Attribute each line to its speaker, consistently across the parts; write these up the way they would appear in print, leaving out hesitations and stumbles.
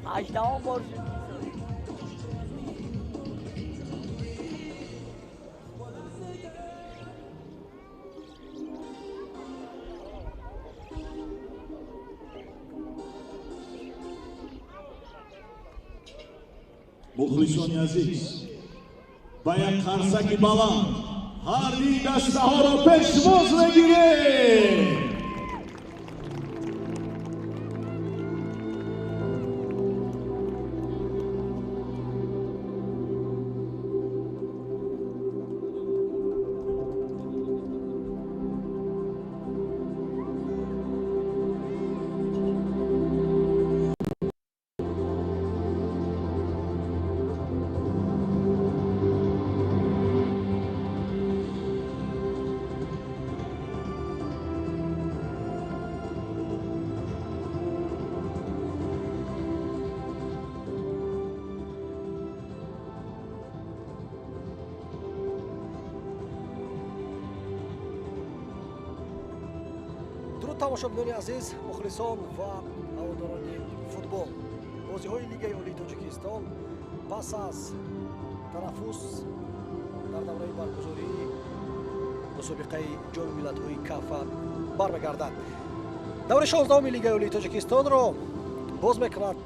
Speaker 1: هشتم بار شد.
Speaker 2: مخلصون عزیز با یک قرصک بلند هردی دسته ها را پشتماز بگیره.
Speaker 3: дуруд тамошобинони азиз, мухлисон ва ҳаводорони футбол. бозиҳои лигаи олии тоҷикистон пас аз танаффус дар давраи баргузории мусобиқаи ҷоми миллатҳои кафа бармегардад. давраи 16-уми лигаи олии тоҷикистонро боз мекунад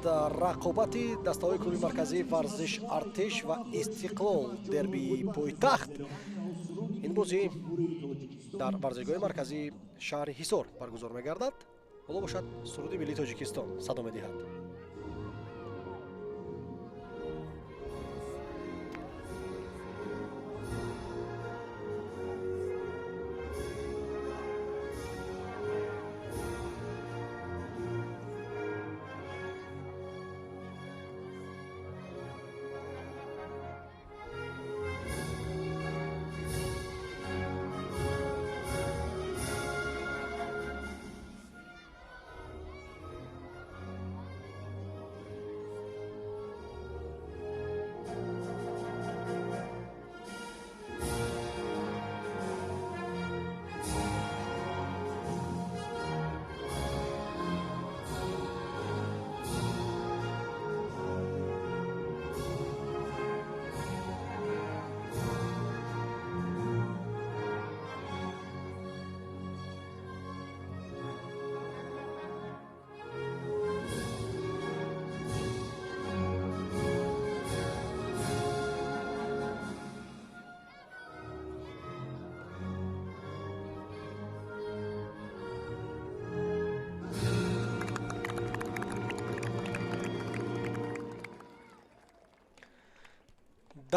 Speaker 3: рақобати дастаҳои клуби марказии варзиш артиш ва истиқлол дербии пойтахт. ин бозӣ дар варзишгоҳи марказии шаҳри ҳисор баргузор мегардад. ҳоло бошад суруди миллии тоҷикистон садо медиҳад.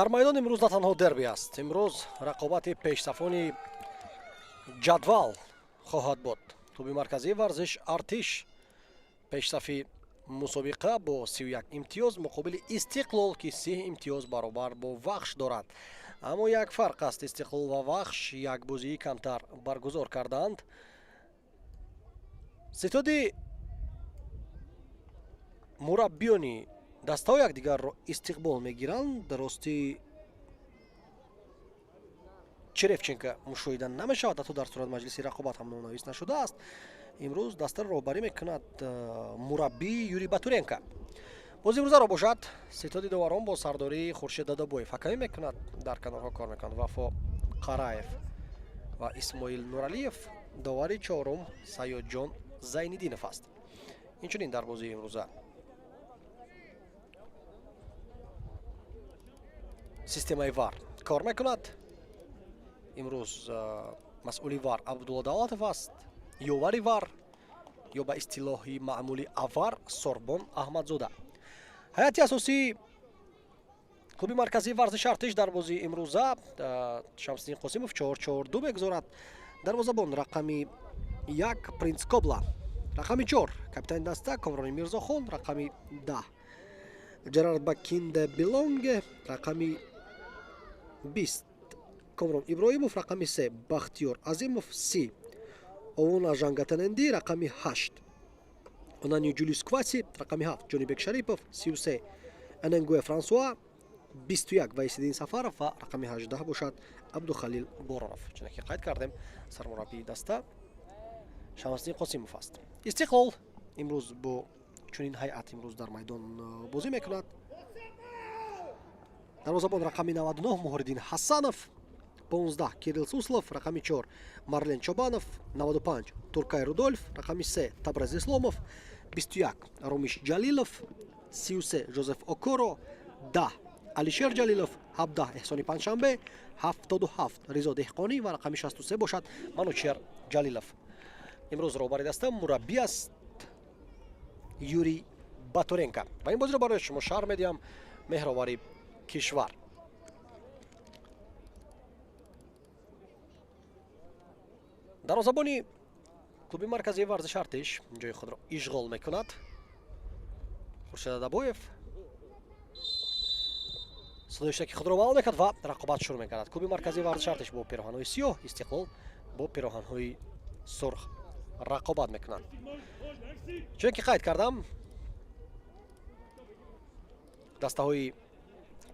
Speaker 3: дар майдон имрӯз на танҳо дерби аст. имрӯз рақобати пешсафони ҷадвал хоҳад буд. клуби марказии варзиш артиш пешсафи мусобиқа бо 31 имтиёз муқобили истиқлол ки 30 имтиёз баробар бо вахш дорад. аммо як фарқ аст. истиқлол ва вахш як бозии камтар баргузор карданд. ситоди мураббиёни дастаҳо якдигарро истиқбол мегиранд. рости черевченко мушоҳида намешавад, ҳатто дар сурат маҷлиси рақобат ҳам номнавис нашудааст. имрӯз дастаро роҳбарӣ мекунад мураббӣ Юрий Батуренко. бози имрӯзаро бошад ситоди доварон бо сардории Хуршед Додобоев ҳакамӣ мекунад. дар канорҳо кор мекунад Вафо Қараев ва Исмоил Нуралиев. довари чорум Саёдҷон Зайнидинов аст. инчунин дар бозии имрӯза системаи вар кор мекунад. имрӯз масъули вар Абдулла Давлатов аст. ёвари вар ё ба истилоҳи маъмули авар Сорбон Аҳмадзода. ҳайати асосии клуби марказии варзиш артиш дар бозии имрӯза Шамсиддин Қосимов 4-4-2 мегузорад. дарвозабон рақами 1 Принц Кобла, рақами 4 капитани даста Комрони Мирзохон, рақами 10 Ҷерард Бакинде Билонге, рақами 20 Комрон Иброимов, рақами 3 Бахтиёр Азимов, 30 Овона Жангатаненди, рақами 8 Онанию Джулиус Кваси, рақами 7 Ҷонибек Шарипов, 33 Аненгуэ Франсуа, 21 Вайсиддин Сафаров ва рақами 18 бошад Абдухалил Боронов. Чунаки қайд кардем, сармураббии даста Шамсиддин Қосимов аст. Истиқлол имрӯз бо чунин ҳайат имрӯз дар майдон бозӣ мекунад. Дарвозабон рақами 99 Муҳриддин Ҳасанов, 15 Кирилл Суслов, рақами 4 Марлен Чобанов, 95 Туркай Рудольф, рақами 3 Табраз Исломов, 21 Ромиш Ҷалилов, 33 Жозеф Окоро, 10 Алишер Ҷалилов, 17 Эҳсони Панҷшанбе, 77 Ризо Деҳқонӣ ва рақами 63 бошад Манучер Ҷалилов. имрӯз роҳбари даста мураббӣ аст Юрий Батуренко. ва ин бозиро барои шумо шаҳр медиҳам меҳровари кишвар. дарвозабони клуби марказии варзиши Артиш ҷои худро ишғол мекунад. Хуршед Адабоев садоиштаки худро ваъл мекунад ва рақобат шурӯъ мекардад. Клуби марказии варзиши Артиш бо пироҳанҳои сиёҳ, Истиқлол бо пироҳанҳои сурх рақобат мекунад. чуне ки қайд кардам, дастаҳои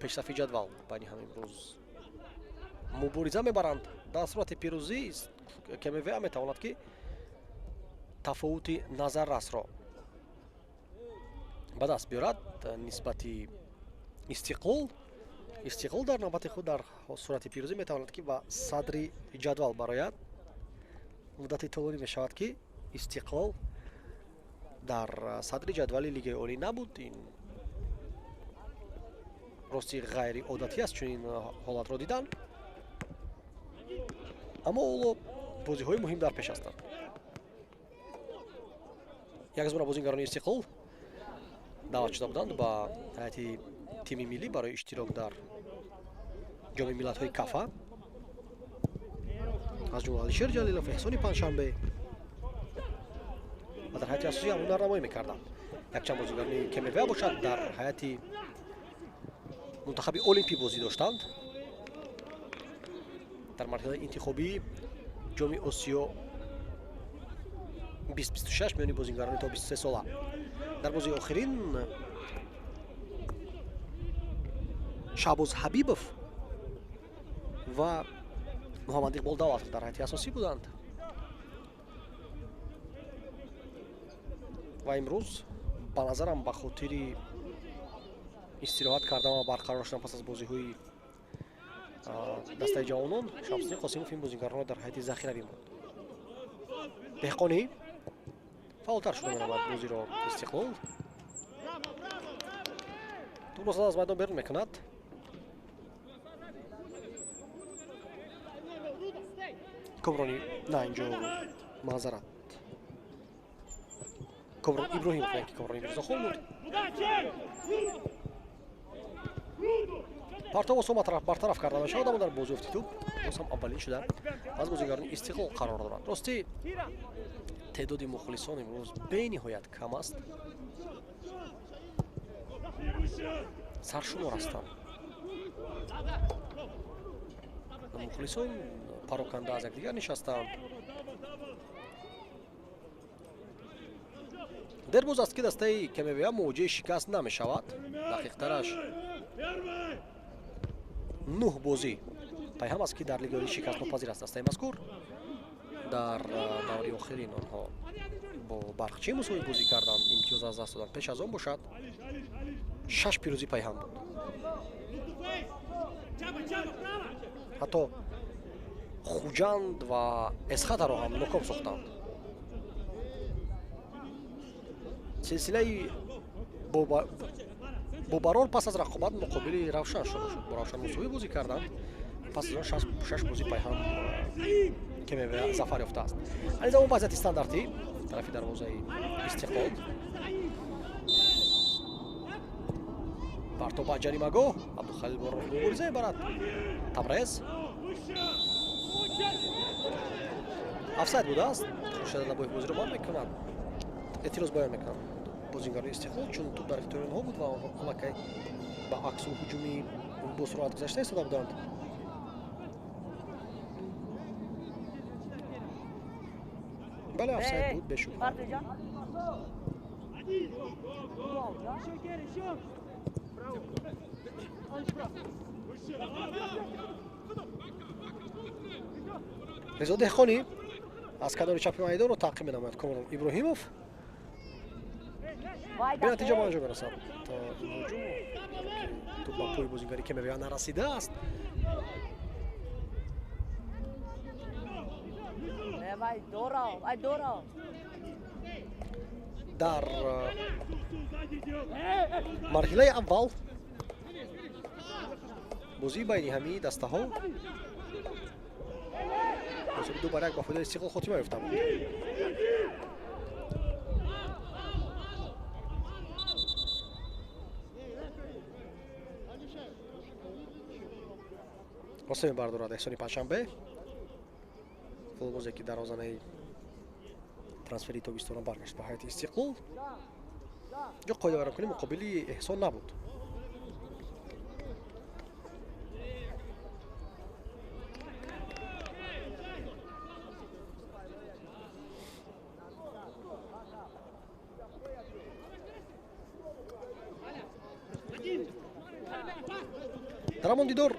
Speaker 3: пешсафи ҷадвал байни ҳам имрӯз мубориза мебаранд. дар сурати пирӯзӣ КМВА метавонад ки тафовути назаррасро ба даст биёрад нисбати Истиқлол. Истиқлол дар навбати худ дар сурати пирӯзӣ метавонад ки ба садри ҷадвал барояд. муддати тӯлонӣ мешавад ки Истиқлол дар садри ҷадвали лигаи олӣ набуд. ин рости ғайриодатӣ аст чунин ҳолатро дидан. аммо оло бозиҳои муҳим дар пеш ҳастанд. як зура бозингарони Истиқлол даъват шуда буданд ба ҳайати тими миллӣ барои иштирок дар ҷоми миллатҳои кафа. аз ҷумла Алишер Ҷалилов, Эҳсони Панҷшанбе ва дар ҳайати асосӣ ҳам ҳунарнамоӣ мекарданд. якчанд бозигарони КМВА бошад дар ҳайати мунтахаби олимпӣ бозӣ доштанд. дар марҳилаи интихобии ҷоми Осиё 2026 миёни бозингарони то 23 сола. дар бозии охирин Шаҳбоз Ҳабибов ва Муҳаммад Иқбол Давлатов дар ҳайати асосӣ буданд. ва имрӯз ба назарам ба хотири истироҳат кардан ва барқарор шудан пас аз бозиҳои дастаи ҷавонон Шамсиддин Қосимов ин бозингаронро дар ҳайати захиравӣ буд. Деҳқонӣ фаъолтар шуда менамад бозиро Истиқлол. тӯбро аз майдон берун мекунад. Комрони на инҷо маъзарат. Комрон Иброҳимов яки Комрони Мирзохон буд. партов осо бартараф карда мешавад, аммо дар бозии ufti тӯб боз ҳам аввалин шуда аз бозигарони Истиқлол қарор дорад. рости теъдоди мухлисон имрӯз бениҳоят кам аст. саршумор ҳастанд. мухлисон пароканда аз якдигар нишастанд. дер боз аст ки дастаи КМВА мувоҷиҳи шикаст намешавад. дақиқтараш 9 бозӣ пайҳам аст ки дар лигаи олӣ шикастнопазир аст дастаи мазкур. дар даври охирин онҳо бо барқчӣ мусови бозӣ карданд, имтиёз аз даст доданд. пеш аз он бошад 6 пирӯзӣ пайҳам буд. ҳатто хуҷанд ва эсхатаро ҳам ноком сохтанд. силсилаи бобарор пас аз рақобат муқобили равшан шуда шуд. бо равшан мусови бозӣ карданд. пас аз он 6 бозӣ пайҳам КМВА зафар ёфтааст. ализамон вазъияти стандартӣ тарафи дарвозаи Истиқлол. партов ба ҷаримагоҳ Абдухалил Боронов мубориза мебарад. Табрез офсайд будааст. Хуршед Адабоев бозиро манъ мекунад. эътироз баён мекунад бозингарони Истиқлол, чун тӯб дар ихтиёри онҳо буд ва онҳо аллакай ба аксу ҳуҷуми бо суръат гузашта истода буданд. бале офсайд буд бешубҳа. резо деҳқонӣ аз канори чапи майдонро таъқиб менамояд Комрон Иброҳимов. бенатиҷа ба анҷом мерасад то ин ҳуҷум ту ба пӯи бозигари КМВ нарасидааст. дар марҳилаи аввал бозии байни ҳамин дастаҳо ҳосиби 2-1 ба фоидаи Истиқлол хотима ёфта буд. роста мебардорад эҳсони панҷшанбе футболбозе ки дарозанаи трансфери тобистона баргашт ба ҳайати Истиқлол. ҷо қоидавайрамкунӣ муқобили эҳсон набуд. дар ҳамон дидор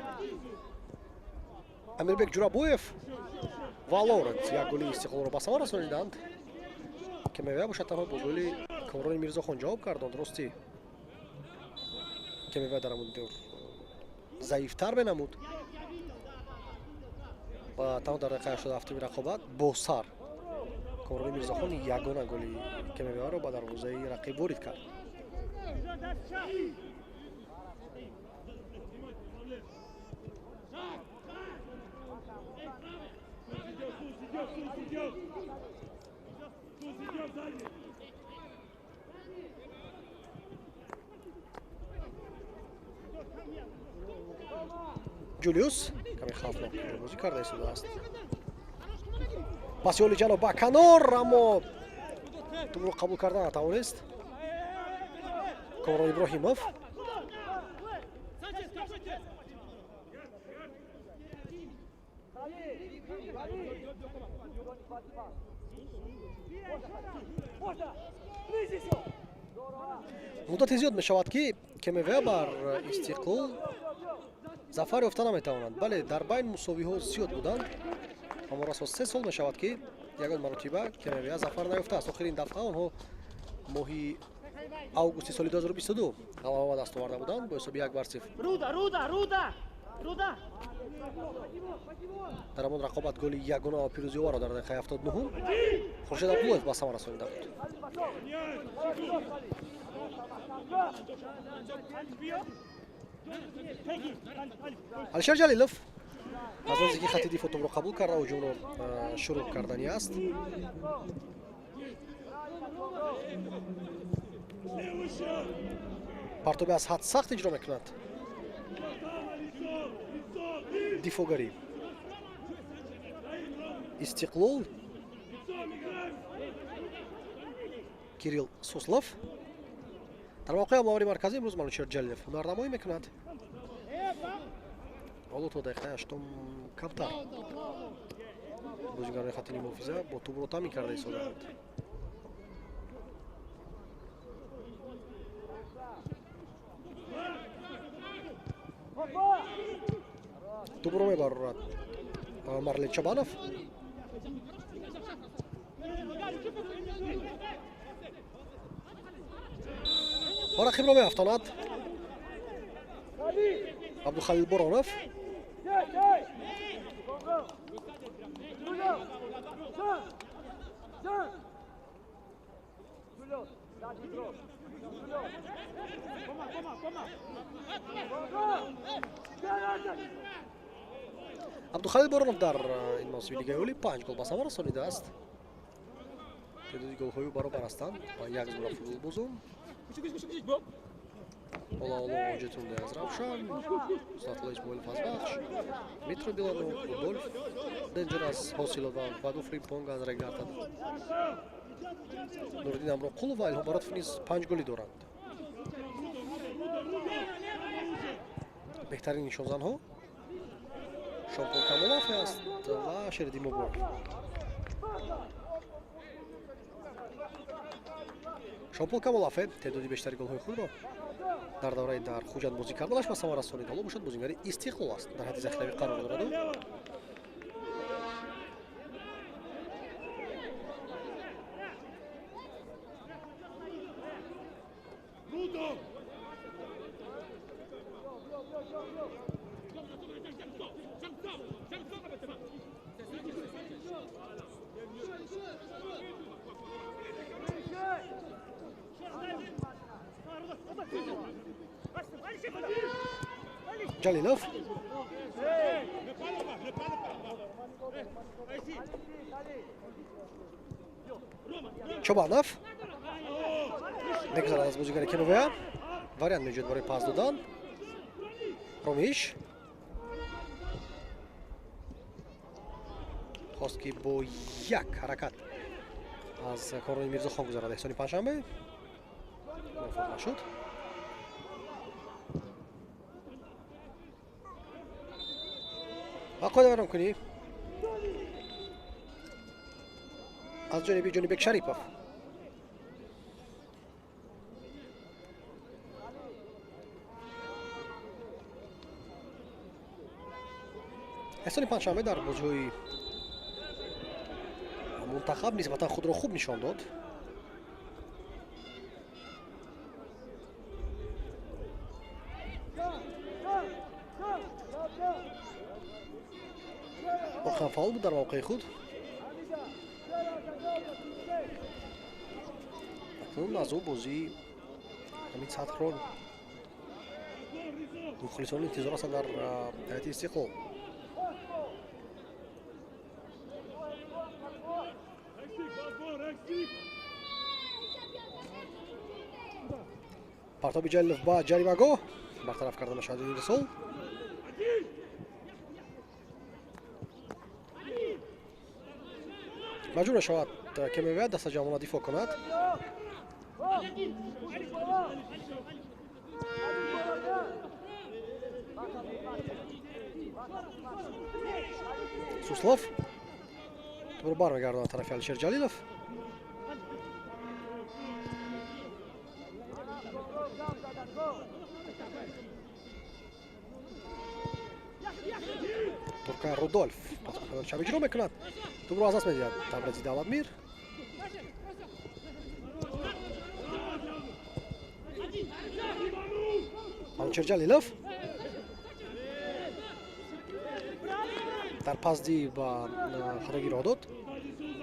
Speaker 3: Амирбек Ҷурабоев ва Лоренс як голи Истиқлолро ба самар расониданд. КМВ бошад танҳо бо голи Комрони Мирзохон ҷавоб гардонд. рости КМВ дар ҳамон дидор заифтар менамуд ва танҳо дар дақиқаи 87 рақобат бо сар Комрони Мирзохон ягона голи КМВ-ро ба дарвозаи рақиб ворид кард. Ҷулиус каме хавфнок бозӣ карда истодааст. паси оли ҷаноб ба канор, аммо тӯбро қабул карда натавонист Комрон Иброҳимов. муддати зиёд мешавад ки КМВ бар Истиқлол зафар ёфта наметавонад. бале дар байн мусовиҳо зиёд буданд, аммо расо 3 сол мешавад ки ягон маротиба КМВ зафар наёфтааст. охирин дафъа онҳо моҳи августи соли 2022 ғалаба ба даст оварда буданд бо ҳисоби 1-0. дар ҳамон рақобат голи ягона ва пирӯзиоварро дар дақиқаи 79 Хуршед Абдуллоев ба самар расонида буд. Алишер Ҷалилов аз наздики хати дифоъ тӯбро қабул карда ҳуҷумро шурӯъ кардани аст. партоби аз ҳад сахт иҷро мекунад дифоъгари Истиқлол. Кирилл Суслов дар воқеъ муаввири марказӣ имрӯз Манучер Ҷалилов ҳунарнамоӣ мекунад. ҳоло то дақиқаи 8 камтар бозигарони хаттини муҳофиза бо тӯбро таъмин карда истодаанд. тӯбро мебарорад Марлен Чабанов. ва рақибро меафтонад Абдухалил Боронов. Абдухалил Боронов дар ин мавсими Лигаи Олӣ 5 гол ба самар расонидааст. تعدادی گل‌های برابر هستند و یک زور فوتبال بازم. حالا واجهتون از روشن ساعت‌های اسماعیل فضلبخش میترو بیلانو رودولف دنجرس حاصلات و بعدو فریمپونگ از رگارد نوردین امروقلو و الهام برات نیز 5 گلی دارند. بهترین نشانزن‌ها شامپون کاملاف است و شریدی مبارک. Шопол Камолафе تعدادی بیشتری گل‌های خود را در دوره در خوجند بازی کردنش به ثمر رسانید. حالا باشد بازیگری استقلال است در حد ذخیره قرار دارد. Jalilov. Chobanov. Megzarad az bozigari Kenovea. Variant mevjud baraye pas dodan. Romish. Хост ки бо як ҳаракат аз Коррони Мирзохон гузарад Эҳсони Панҷшанбе. Муваффақ нашуд. ва қоида баром кунӣ аз ҷониби Ҷонибек Шарипов. Эҳсони Панҷшанбе дар бозиҳои мунтахаб нисбатан худро хуб нишон дод. واقعا فعال بود در موقع خود. اکنون از او بازی همین سطح رو مخلصان انتظار هستند در هیئت استقلال. پرتاب جلیلوف با جریمه‌گاه برطرف کردن شاهدین رسول. مجبور شود Kemovea دست جامعه دفاع کند. Суслов تو رو برمیگرداند طرف الشیر جلیلوف. ترکای رودولف شب اجرا میکند. تو برو از دست میدهد تبریزی دولتمیر. الشیر جلیلوف در پاسدی با خطاگیر را داد.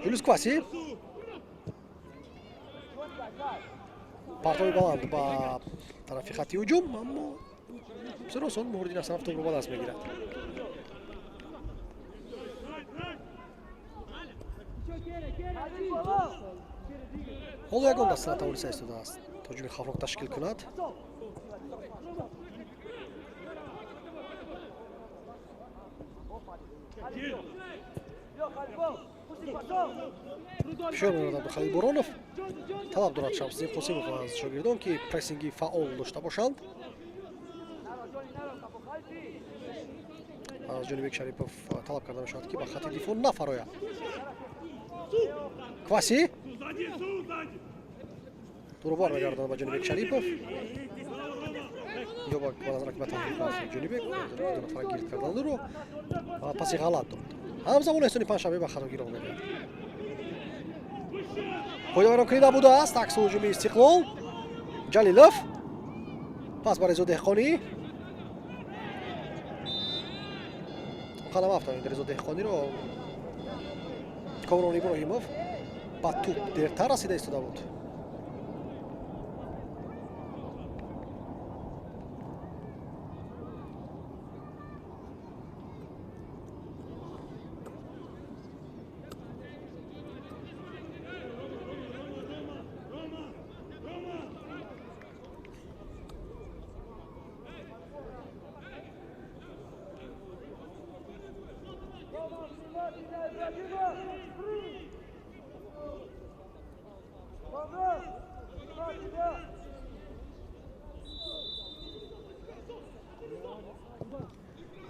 Speaker 3: جولیوس کواسی پرتابی بلند با طرف خط هجوم، اما بسیار موردی نسبت توپ رو با دست میگیرد. حالا یکان دست تاوری سعی داده است تا هجوم خفناک تشکیل کند. فشار می‌آورد به خلیل برونوف. طلب دارد شمس‌الدین قاسموف از شاگردان که پرسینگی فعال داشته باشند. از جانب شریپوف طلب کرده می‌شود که به خط دفاع نفراید. کواسی تو رو برمیگرداند به جانب شریپوف. یا با نظر به تحقیق از جانب دو نفر گیر کردند رو پاسی غلط داد. همزمان احسانی پنجشنبه به خطاگیر آمده. پایدارم کریده بوده است عکس هجومی استقلال. جلیلوف پس برای رضا دهقانی. قدم افتادید رضا دهقانی رو کامران ابراهیموف با توپ دیرتر رسیده ایستاده بود.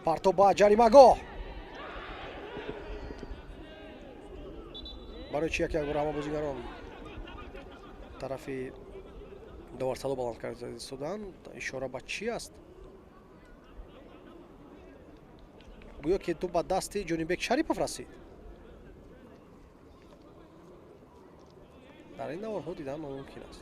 Speaker 3: پرتو با جریمه‌گاه برای چی یک بار همه بازیگران طرف доварсало баланд карда истодан. Ишора ба чӣ аст? гӯё ки ту ба дасти Ҷонибек Шарипов расид. дар ин даврҳо дидан номумкин аст.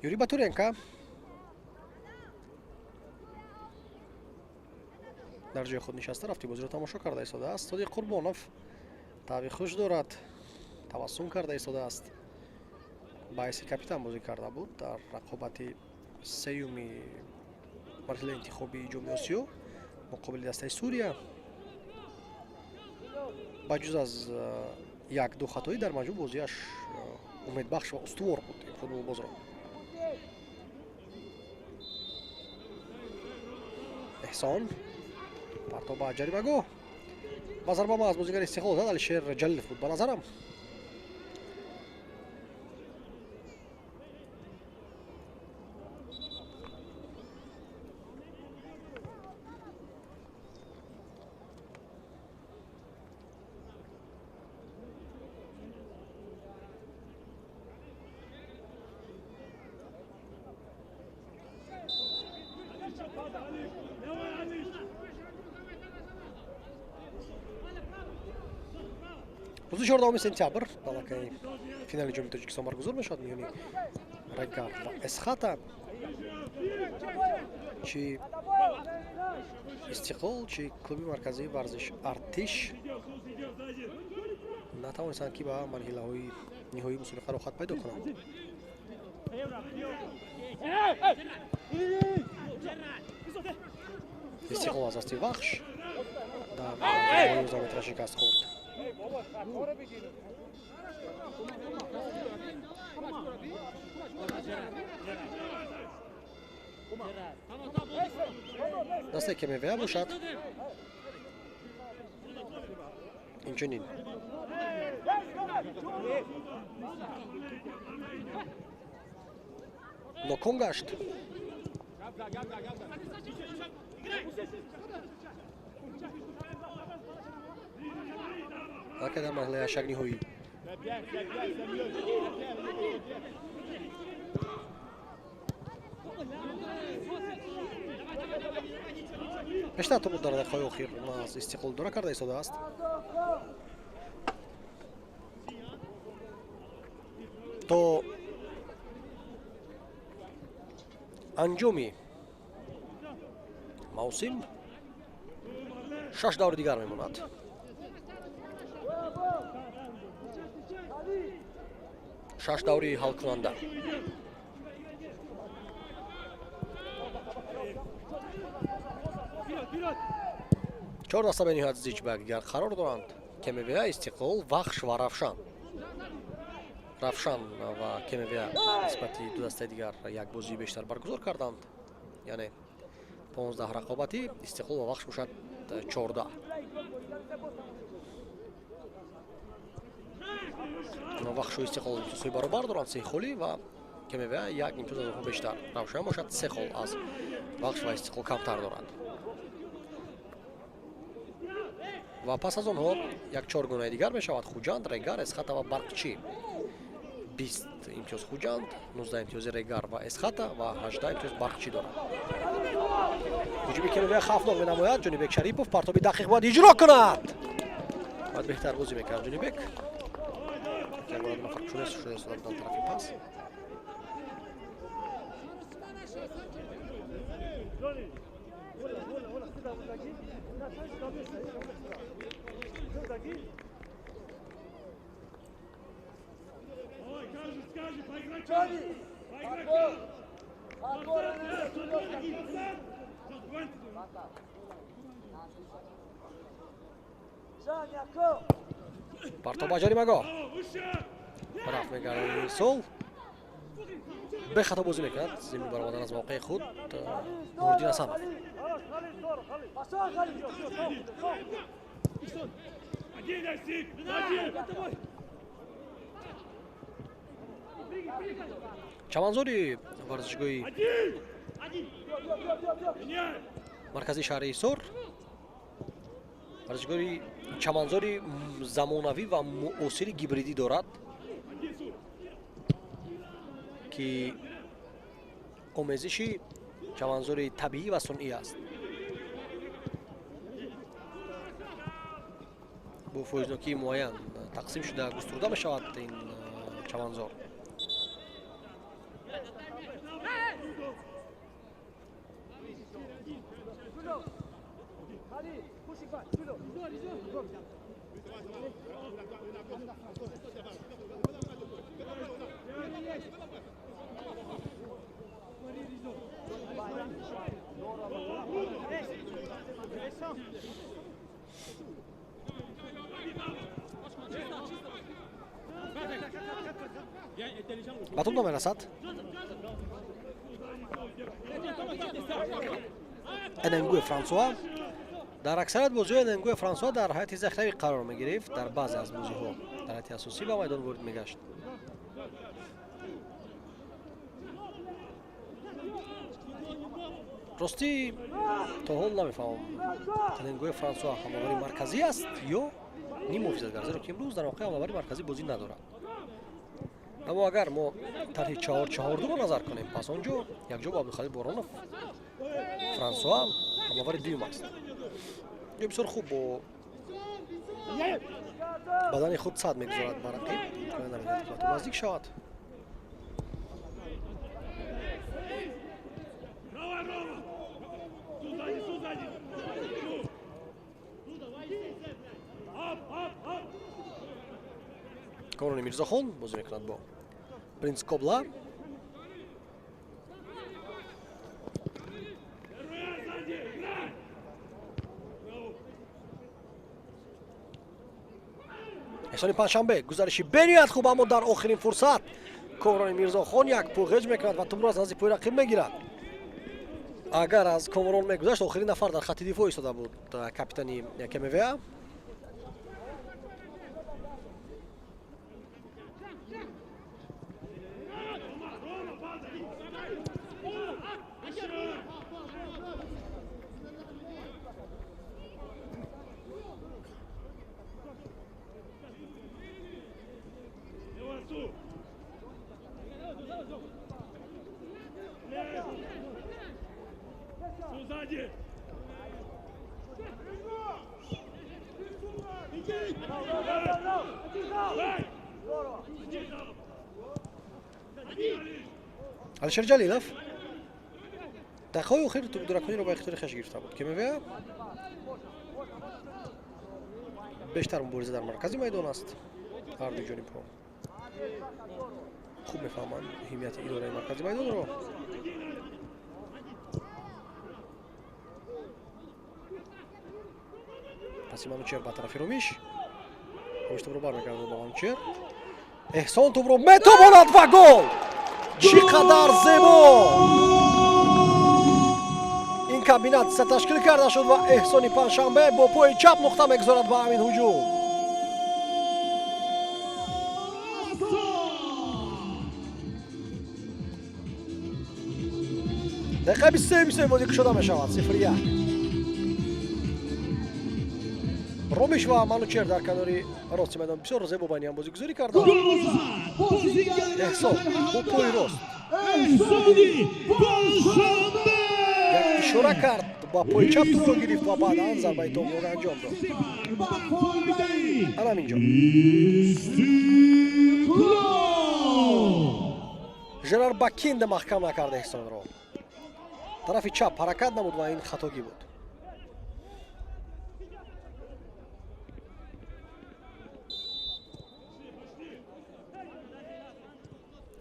Speaker 3: Юрий Батуренко дар ҷои худ нишаста рафти бозиро тамошо карда истодааст. Содиқ Қурбонов тави хуш дорад, табассум карда истодааст. баъси капитан бозӣ карда буд дар рақобати сеюми марҳилаи интихобии ҷоми Осиё муқобили дастаи Сурия. ба ҷуз аз як-ду хатоӣ дар маҷмӯъ бозиаш умедбахш ва устувор буд футболбозро. эҳсон партоб ба ҷаримагоҳ ба зарбама аз бозигари Истиқлол зад Алишер Ҷалилов буд ба назарам. روز 14 سپتامبر балакаи финали ҷоми Тоҷикистон баргузор мешавад миёни Регар ва Эсхата. чӣ Истиқлол, чӣ клуби марказии варзиш Артиш натавонистанд ки ба марҳилаҳои ниҳоии мусобиқа рохат пайдо кунанд. Истиқлол аз дасти Вахш дар 11 метра шикаст хӯрд. дасте ки мевея бошад инчунин ноком гашт. дар марҳилаи шагниҳоӣ бештар то дар дақиқаҳои охир аз Истиқлол дора карда истодааст. то анҷоми мавсим 6 даври дигар мемонад. шаш даври ҳалкунанда. чор даста бениҳоят зич ба якдигар қарор доранд. КМВА, Истиқлол, Вахш ва Равшан. Равшан ва КМВА нисбати ду дастаи дигар як бозии бештар баргузор карданд. яъне 15 рақобатӣ, Истиқлол ва Вахш бошад 14. Вахшу Истиқлол имтиёзҳои баробар доранд, 3 холӣ ва КМВА як имтиёз аз онҳо бештар. Равшан бошад 3 хол аз Вахш ва Истиқлол камтар дорад. ва пас аз онҳо як чоргонаи дигар мешавад. Хуҷанд, Регар, Эсхата ва Барқчӣ. 20 имтиёз Хуҷанд, 19 имтиёзи Регар ва Эсхата ва 18 имтиёз Барқчӣ дорад. ҳуҷуми КМВА хавфнок менамояд. Ҷонибек Шарипов партоби дақиқ бояд иҷро кунад. бояд беҳтар бозӣ мекард Ҷонибек. шуда дар тарафи пас. партоба ҷаримагоҳ рафт мегардад сол бехато бозӣ мекунад зимин баромадан аз мавқеи худ Нуриддин Асанов. чаманзори варзишгоҳи марказии шаҳри Ҳисор варзишгоҳи чаманзори замонавӣ ва муосири гибридӣ дорад ки омезиши чаманзори табиӣ ва сунъӣ аст. бо фоизнокии муайян тақсим шуда густурда мешавад ин чаманзор. ба тӯб намерасад. Эненгӯи Франсуа дар аксарият бозиҳои Эненгӯи Франсуа дар ҳайати захирави қарор мегирифт. Дар баъзе аз бозиҳо дар ҳайати асосӣ ба майдон ворид мегашт. ростӣ то ҳол намефаҳмам Эненгӯи Франсуа ҳамовари марказӣ аст ё ним муҳофизатгар, зеро ки имрӯз дар воқеъ ҳамовари марказӣ бозӣ надорад. аммо агар мо тарҳи 4-4-2 назар кунем, пас он ҷо якҷо бо Абдухалил Боронов Франсуа ҳамовари дуюм аст. ё бисёр хуб бо бадани худ сад мегузорад ба рақиб, наздик шавад. Комрони Мирзохон бозӣ мекунад бо Принц Кобла. эҳсони панҷшанбе гузариши бениҳоят хуб, аммо дар охирин фурсат Комрони Мирзохон як пӯғеҷ мекунад ва тӯбро аз назди пӯи рақиб мегирад. агар аз Комрон мегузашт, охирин нафар дар хатти дифоъ истода буд капитани КМВА. Алишер Ҷалилов дақиқаҳои охир дуракониро ба ихтиёри хош гирифта буд. КМВА бештар мубориза дар маркази майдон аст. ҳар ду ҷонибҳо хуб мефаҳманд муҳимияти идораи маркази майдонро. паси Манучер ба тарафи Ромиш. Ромиш тӯбро бармегардонад ба Манучер. эҳсон тӯбро метобонад ва гол! чӣ қадар зебо! ин комбинатсия ташкил карда шуд ва эҳсони панҷшанбе бо пои чап нуқта мегузорад ба ҳамин ҳуҷум. дақиқаи 23 бозӣ кушода мешавад. 0-1. Ромиш ва Манучер дар канори рости майдон бисёр зебо байни ҳам бозигузорӣ карданд. эҳсон бо пои рост як ишора кард, ба пои чап тӯбро гирифт ва баъдан зарбаи томёра анҷом дод. ана ҳаминҷо Жерар Бакинде маҳкам накард эҳсонро. тарафи чап ҳаракат намуд ва ин хатогӣ буд.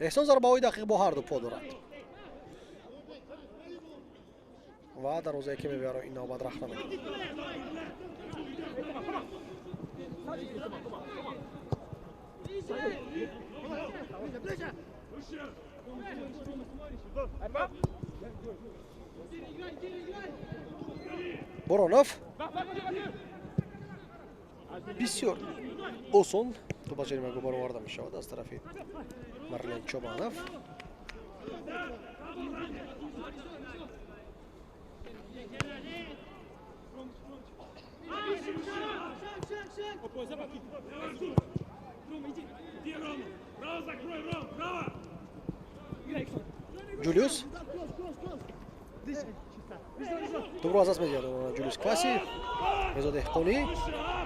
Speaker 3: эҳсон зарбаҳои дақиқ бо ҳарду по дорад ва дарвозаи КМВАро ин навбат рахна мекунад. Boronov бисёр осон to'p jarimaga borib yordam berishadi az tarafi Marlen Chobanov. Julius Добро азаз медиад Julius Kvasi Мезод Эхтони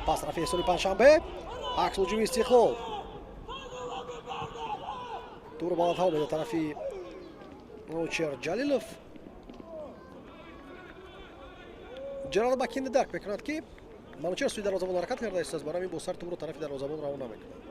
Speaker 3: пас рафи Эсони Паншанбе Акслуҷуи Истиқлол Добро баланд ҳаво медиад тарафи Ночер Ҷалилов Ҷалал Бакинди дарк мекунад ки Манучер суи дарвозабон ҳаракат карда истааст барами бо сар тӯбро тарафи дарвозабон равона мекунад.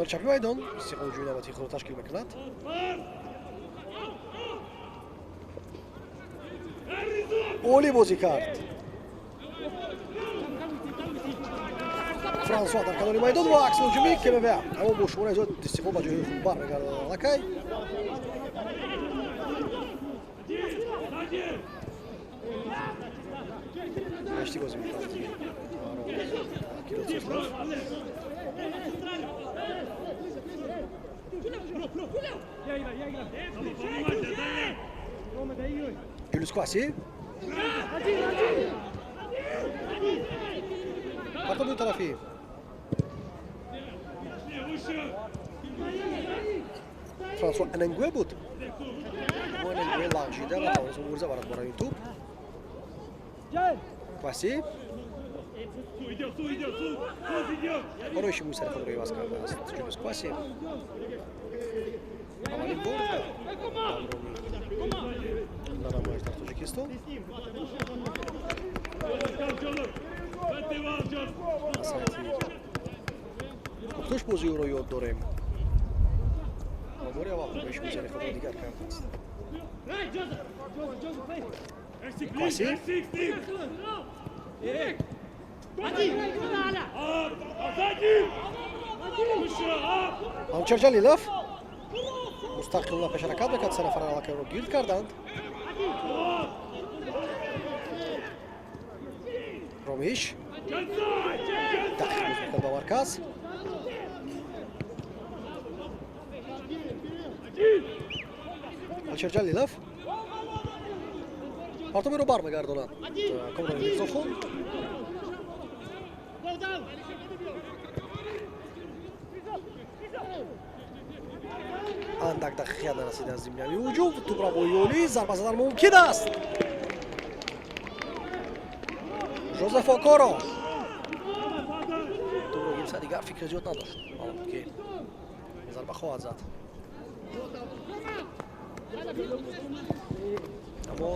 Speaker 3: چپی میدان استقلال جوی نوبتی خود تشکیل میکند. اولی بازی کرد. فرانسوا در کنار میدان و اکسل جوی که می‌بینیم. اما بوشونه زود استقلال با جوی خوب برمیگرده. لکای. اشتی بازی میکند. Julius Kvasi. Parton bu tarafı. François Anengue بود. Bu Anengue lağcıydı ve havuzun vurza var bara YouTube. Kvasi. Onu işi bu sefer kadar yavaş kaldı. Julius Kvasi. Amalin borda. Нарамаешь на Таджикистан. Кто ж позже уроет дорем? Говоря вам, еще не знаю, кого дигар картаст. Кваси. Анчар Ҷалилов. Мустақилона пешаракат мекард, се нафар аллакайро гирд карданд. Ромиш. Дахил мекард ба марказ. Анчар Ҷалилов. партомеро бармегардонад. Комрон Мирзохон. андак дақиқа нарасида аз зимняви ҳуҷум тӯбро бо ёлӣ зарба задан мумкин аст. Жозеф Окоро тӯбро гирса дигар фикри зиёд надошт, маълум ки зарба хоҳад зад. аммо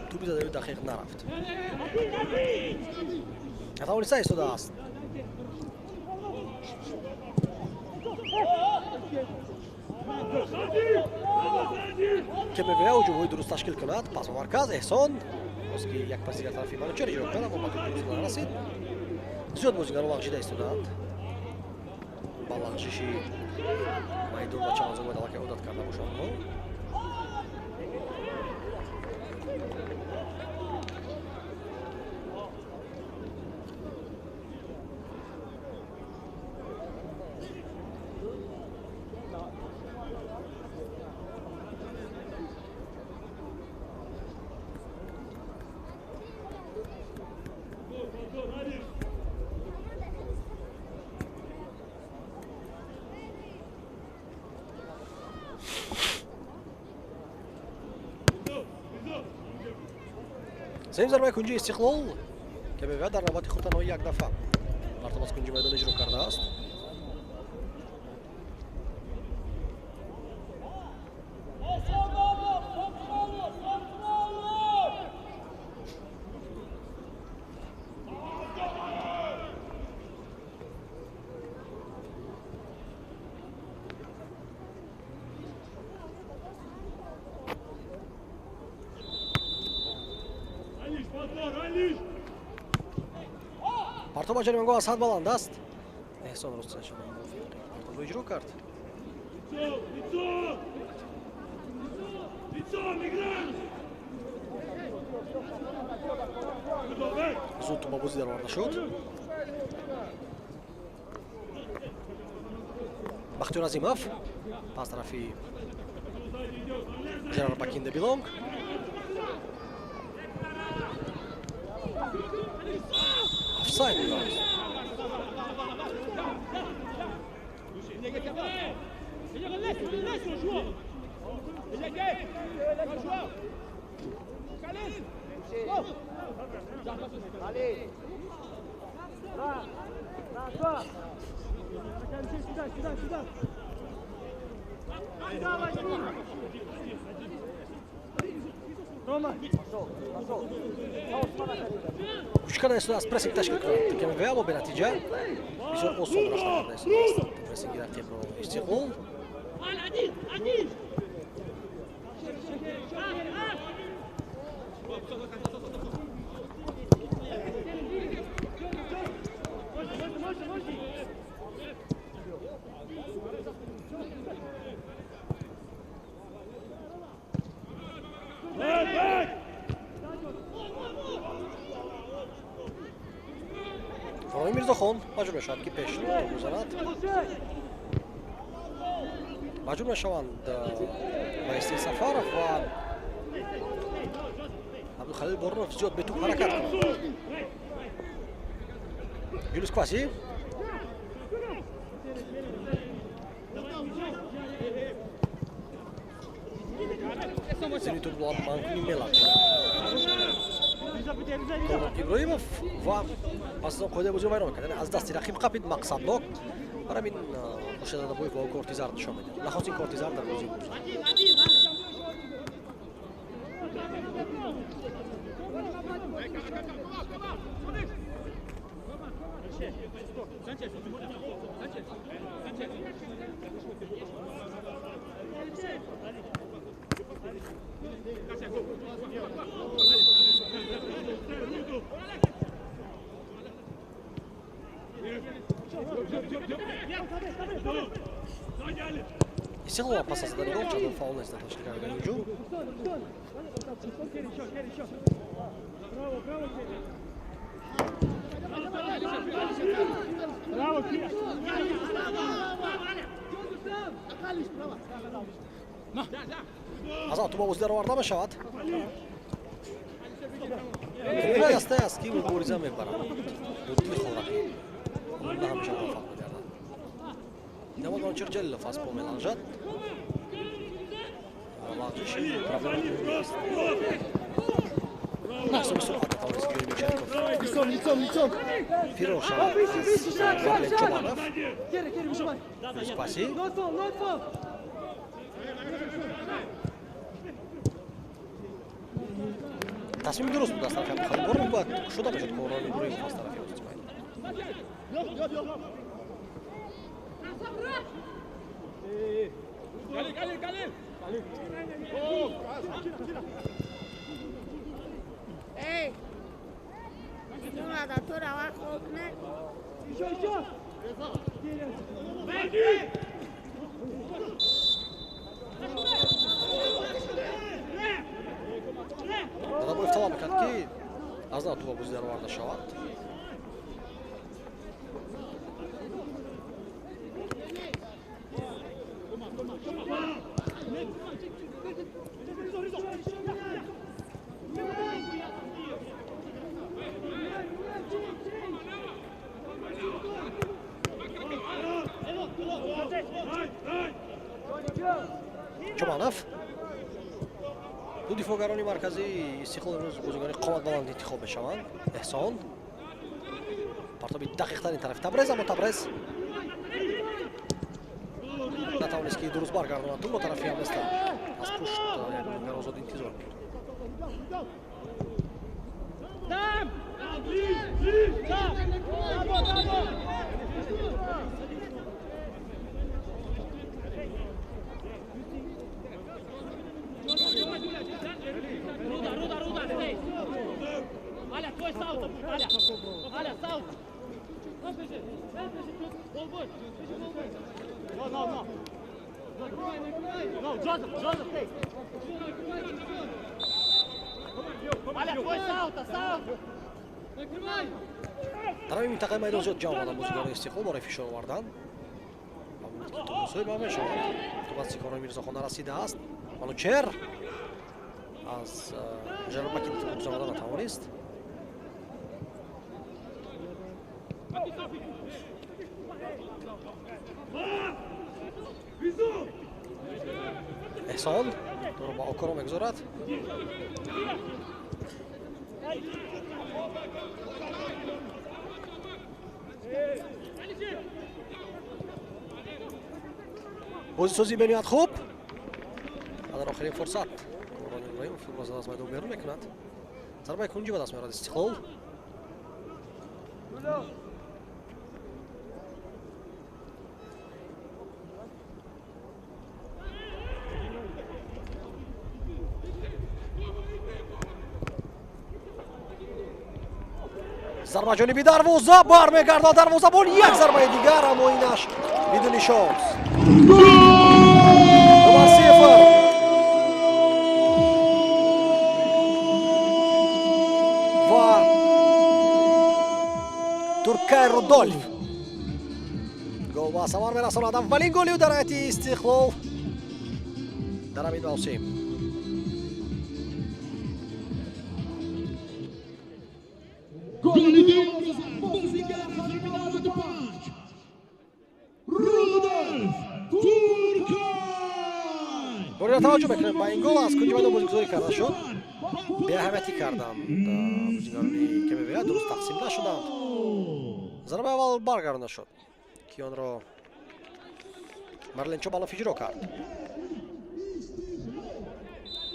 Speaker 3: тӯби задаи дақиқ нарафт. натавониста истодааст. که به وی هجوم‌های درست تشکیل کند پس به مرکز احسان باز که یک پس دیگر طرفی منوچهر اجرا کرد اما به درست نرسید. زیاد بازیگران لغزیده ایستادند. با لغزشی میدان و چند زمان دلکه عادت کرده باشند. سیم ضربه کنجی استقلال که به وی در نوبت خود تنها یک دفعه مرتبط کنجی میدان اجرا کرده است. партоби ҷаримон гоҳ аз ҳад баланд аст. эҳсон русташонов мувофиқ партобро иҷро кард. зуд тубобозӣ дар оварда шуд. бахтиёр азимов пас тарафи Жерар Бакинде Билонг. Офсайд. Ушкана ес аз прессинг ташкил кунад. КМВ аммо бенатиҷа бисёр осон рафта кардаест. Прессинги рақибро Истиқлол. Фарои Мирзохон маҷбур мешавад ки пеш гузарад. маҷбур мешаванд Вайси Сафаров ва Абдухалил Борунов зиёд бетуб ҳаракат кунанд. Юлис Кваси зениту булат манкуни мелат Иброимов ва пас аз қоидаи бозиро вайрон кард. Аз дасти рақиб қапид мақсаднок. Барам ин хушададабоев ва Кортизар нишон медиҳад. Нахостин Кортизар дар бозӣ гузард. Истиқлол пас аз дадани гол чандон фаул нест дар ташкил кардани ҳуҷум. аз он тубобозӣ дар оварда мешавад. ястай аст ки мубориза мебарад дудли хӯрақӣ на ҳамеша муваффақ мегардад. намодан чир ҷалилов аз по мелағжад. лағжиши проблема нест. наҳсоби суръат тавонист гирими Черков фиро шавад аз Ваҳлет Чобанов. Спаси тасмими дуруст буд аз тарафи Абдухалил Борунов. бояд кушода мешуд Коврони Иброимов аз тарафи Озизбай. Дадабоев талаб мекард ки аз на тубобозӣ дар оварда шавад. Чобанов ду дифогарони марказӣ Истиқлол имрӯз бозигарони қоматбаланд интихоб мешаванд. Эҳсон партоби дақиқтарин тарафи Табрез, аммо Табрез натавонист ки дуруст баргардонад. тубро тарафи ҳаместа аз пушт гарозод интизор буд. дар ҳамин минтақаи майдон зиёд ҷамъ омаданд бозигарони истиқлол барои фишор овардан. тумусои ба мешавад. тубасти корои мирзохон расидааст. манучер аз жарбаки гузарда натавонист. эҳсон туро ба окоро мегузорад. бозисозӣ мениҳад хуб. дар охирин фурсат Корони Иброҳимов филбозада аз майдон берун мекунад. зарбаи кунҷи ба даст меорад Истиқлол. зарба ҷониби дарвоза бармегардад. дарвозабон як зарбаи дигар, аммо инаш бидуни шонс. номер 0 ва Туркай Рудольф гол ба самар мерасонад. аввалин голи дар ҳайати Истиқлол дар ҳамин мавсим. борира таваҷҷӯҳ мекунем ба ин гол аз кунҷи майдон бозигузорӣ карда шуд. беаҳамиятӣ карданд бозигарони КМВ, дуруст тақсим нашуданд. зарбаи аввал баргардонда шуд ки онро Марленчо балоф иҷро кард.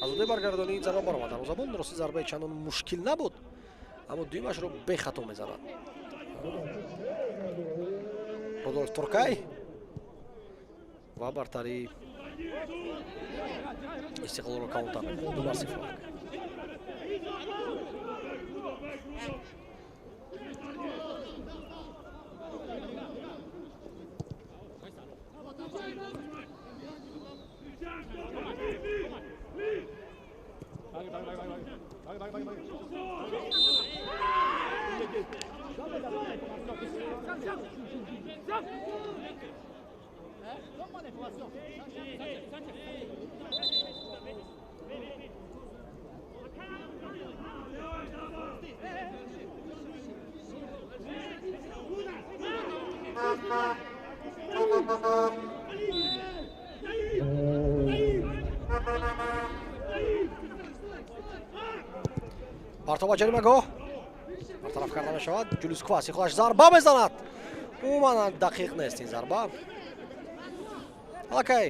Speaker 3: аз одаи баргардонӣ ин зарба баромад. дарвозабон рости зарбаи чандон мушкил набуд, аммо дуюмашро бехато мезанад. Рудольф Туркай ва бартари Истиқлолро каунтар мекунад. 2-0. партова ҷаримагоҳ бартараф карда мешавад. Ҷулиус Кваси худаш зарба мезанад. умуман дақиқ нест ин зарба. окей,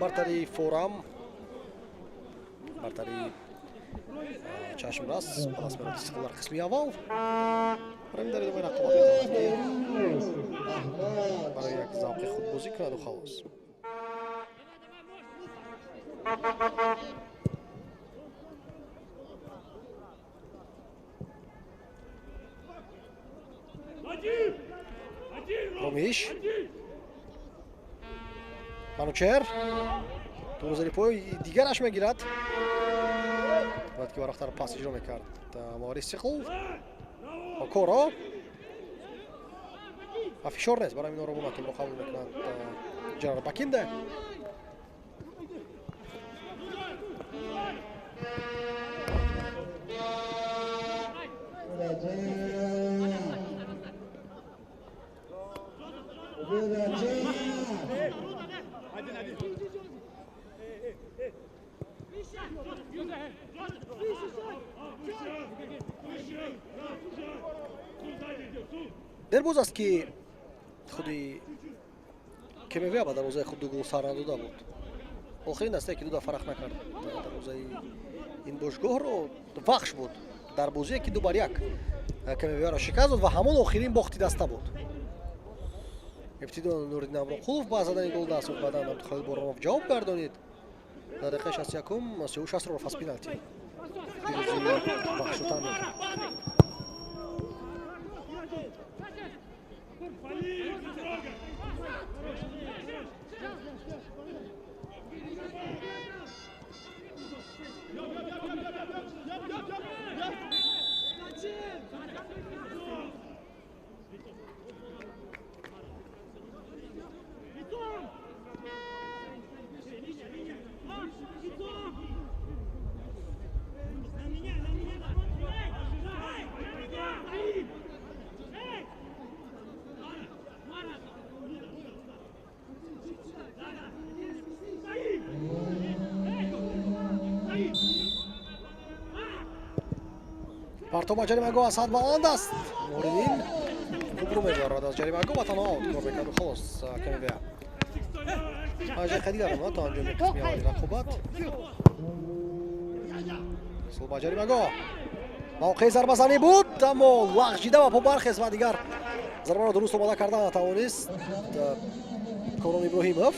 Speaker 3: бартари форам, бартари чашмрас балас мерад Истиқлол дар қисми аввал. барои дар идомаи рақобат метавонад барои як завқи худ бозӣ кунаду халос. ромиш манучер турозари пои дигараш мегирад. бояд ки барахтар пас иҷро мекард мавари Истиқлол. окоро ва фишор нест барои мино ромуна кимро қабул мекунад Ҷарар Бакинде. дербоз аст ки худи КМВ ба дарвозаи худ ду гол сар надода буд. охирин дастае ки ду дафъа фарқ накард дарвозаи ин бошгоҳро вахш буд. дар бозие ки 2-1 КМВ-ро шикаст дод ва ҳамон охирин бохти даста буд. ибтидо Нуриддин Амроқулов ба задани гол даст буд, баъдан Абдухалил Боронов ҷавоб гардонид. дар дақиқаи 61 Сеуш Асроров аз пеналти пирӯзӣ бахшотар мекард. партоба ҷаримагоҳ аз ҳад баланд аст. Моридин хуб рӯ мебарад аз ҷаримагоҳ ва танҳо аут кор мекарду. Холос КМВА ҳаҷа дигар то анҷоми қисми аввали рақобат. ба ҷаримагоҳ мавқеи зарбазанӣ буд, аммо лағжида ва побархест ва дигар зарбаро дуруст омода карда натавонист Корон Иброҳимов.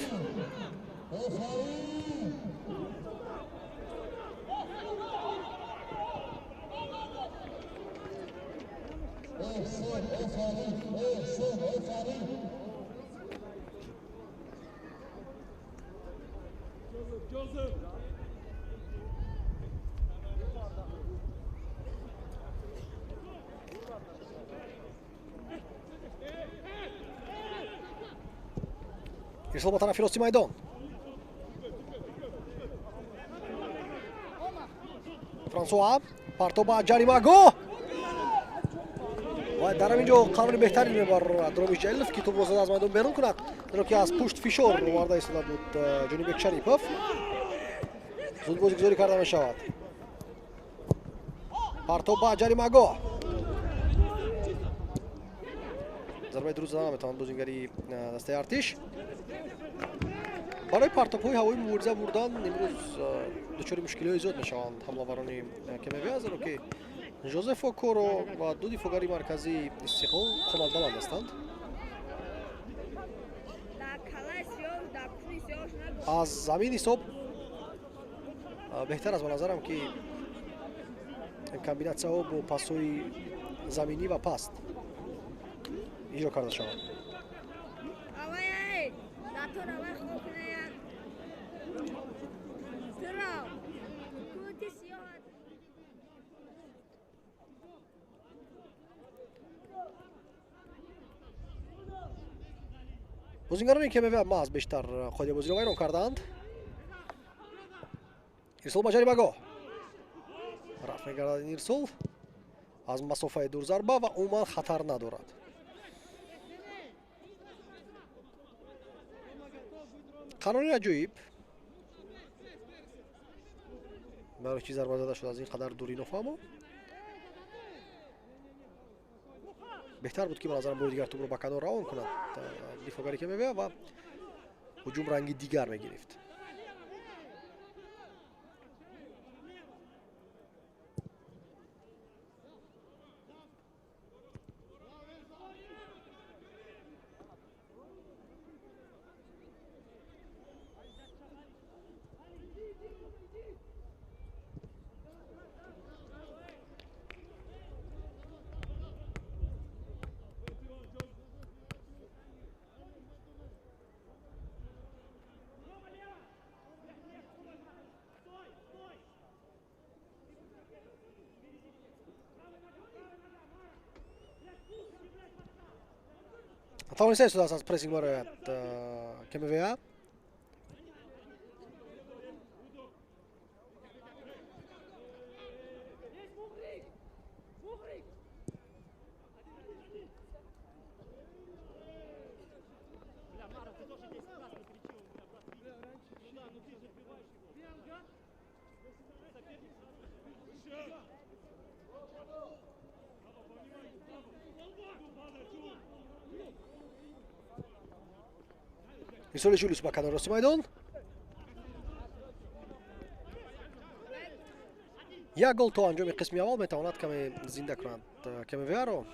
Speaker 3: ирсол ба тарафи рости майдон. Франсуа партоба ҷаримагоҳ ва дар ҳамин ҷо қарори беҳтари мебарад Ромиш Ҷалилов ки тӯбро зада аз майдон берун кунад, зеро ки аз пушт фишор оварда истода буд Ҷонибек Шарипов. зуд бозигузорӣ карда мешавад. партоба ҷаримагоҳ зарбаи дуруст зада наметавонад бозингари дастаи артиш. барои партопҳои ҳавоӣ мубориза бурдан имрӯз дучори мушкилиҳои зиёд мешаванд ҳамловарони КМВА, зеро ки Жозеф Окоро ва ду дифоъгари марказии Истиқлол қоматбаланд ҳастанд. аз замин ҳисоб беҳтар аст ба назарам ки комбинатсияҳо бо пасҳои заминӣ ва паст иҷро карда шаванд. бозингарони КМВА маҳз бештар қоидабозиро вайрон карданд. ирсол ба ҷаримагоҳ рафт мегардад ин ирсол аз масофаи дур зарба ва умуман хатар надорад. қанони аҷоиб барои чи зарба зада шуд аз ин қадар дури нофаҳмо. беҳтар буд ки ба назарам бори дигар тӯбро ба канор равон кунад дифоъгари КМВА ва ҳуҷум ранги дигар мегирифт. Тавониста истодаст аз прессинг барояд КМВА. Ирсоли Ҷулиус ба канори рости майдон. як гол то анҷоми қисми аввал метавонад каме зинда кунад КМВА-ро.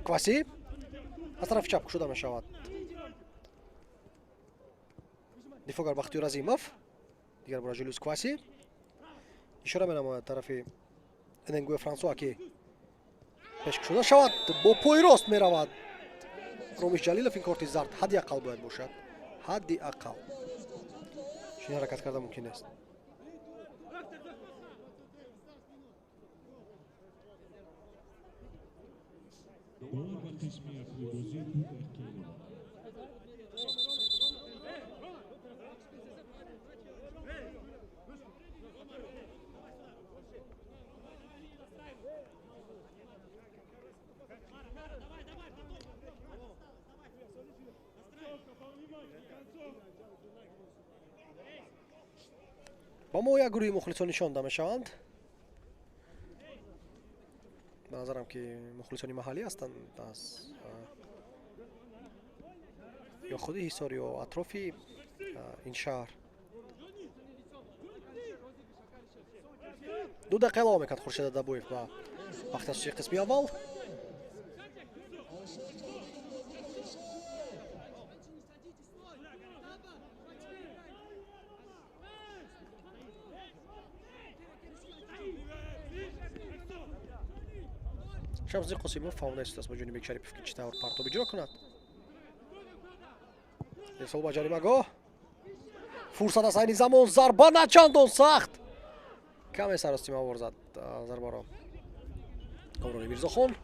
Speaker 3: Кваси аз тарафи чап кушода мешавад. дифоъгар Бахтиёр Азимов, дигар бора Жюлиус Кваси. ишора менамояд тарафи Эденгуэ Франсуа ки пеш кушода шавад. Бо пои рост меравад Ромиш Ҷалилов. ин корти зард ҳадди ақал бояд бошад. ҳадди ақал чунин ҳаракат карда мумкин нест. با ما یک گروه مخلصان نشانده میشوند. به نظرم که مخلصان محلی هستند از یا خود حصار یا اطراف این شهر. 2 دقیقه علاوه میکرد خورشید دبویف و وقت از قسمی اول. شمس قاسمov фаул است با جنوب شریف که چطور پرتاب اجرا کند. ارسال با جریمه‌گاه. فرصت از این زمان ضربه نه چندان سخت. کمی سراستی آورد زد ضربه را کامران میرزاخان.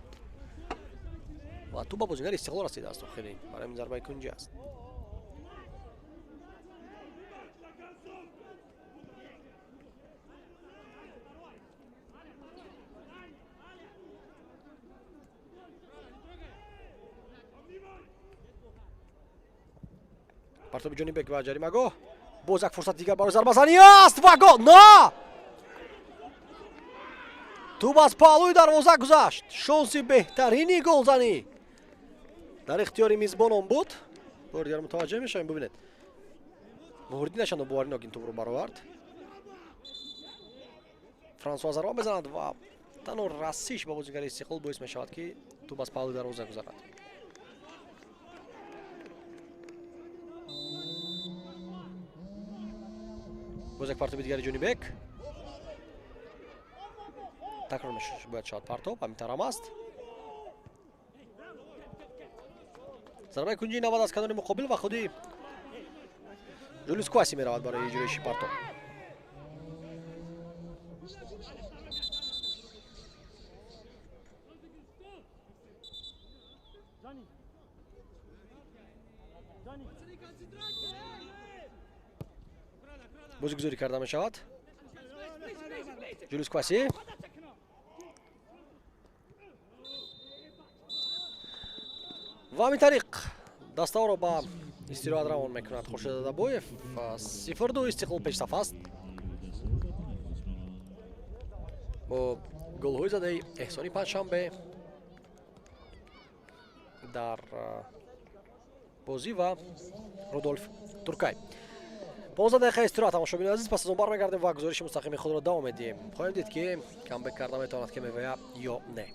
Speaker 3: و تو با بازیگر استقلال رسیده است. خیلی برای این ضربه کنجی است. پرتاب جنوبک و جریمه‌گاه. باز یک فرصت دیگر برای ضربه‌زنی است و گل. نه! توپ از پالوی دروازه گذشت. شانس بهترینی گلزنی در اختیار میزبانان بود. بار دیگر متوجه میشیم. ببینید موردی نشان بواریناک این توپ رو برآورد. فرانسوا ضربه بزند و تنها رسیش با بازیگر استقلال باعث میشود که توپ از پالوی دروازه گذرد. باز یک پرتاب دیگر جنوبک. تکرار میشه باید شاید پرتاب همین طرح است. ضربه کنجی نود از کنار مقابل و خودی جولیوس کواسی میرود برای اجرایش پرتاب. بازیگذاری کرده می شود. جولیوس کواسی. و همین طریق دسته را با استراحت روان میکند خورشید دبویف. 0-2 استقلال پیشرفت است. با گل‌های زده احسانی پنجشنبه در بازی و رودولف ترکای. 15 دقیقه استراحت تماشاگران عزیز. پس از اون برمیگردیم و گزارش مستقیم خود را ادامه میدیم. خواهیم دید که کامبک کرده میتواند که میوه یا نه.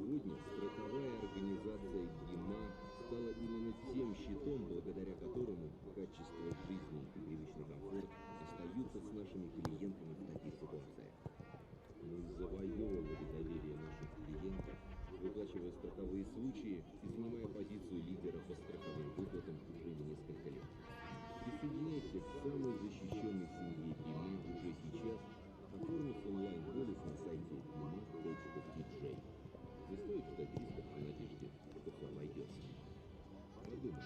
Speaker 1: сегодня страховая организация ГИМА стала именно тем щитом, благодаря которому качество жизни и привычный комфорт остаются с нашими клиентами в таких ситуациях. Мы завоевывали доверие наших клиентов, выплачивая страховые случаи и занимая позицию лидера по страховым выплатам уже несколько лет. Присоединяйтесь к самой защищенной семье ГИМА уже сейчас, оформив онлайн-полис на сайте gima.dj. Не стоит ждать рисков в надежде, что все обойдется. Подумай.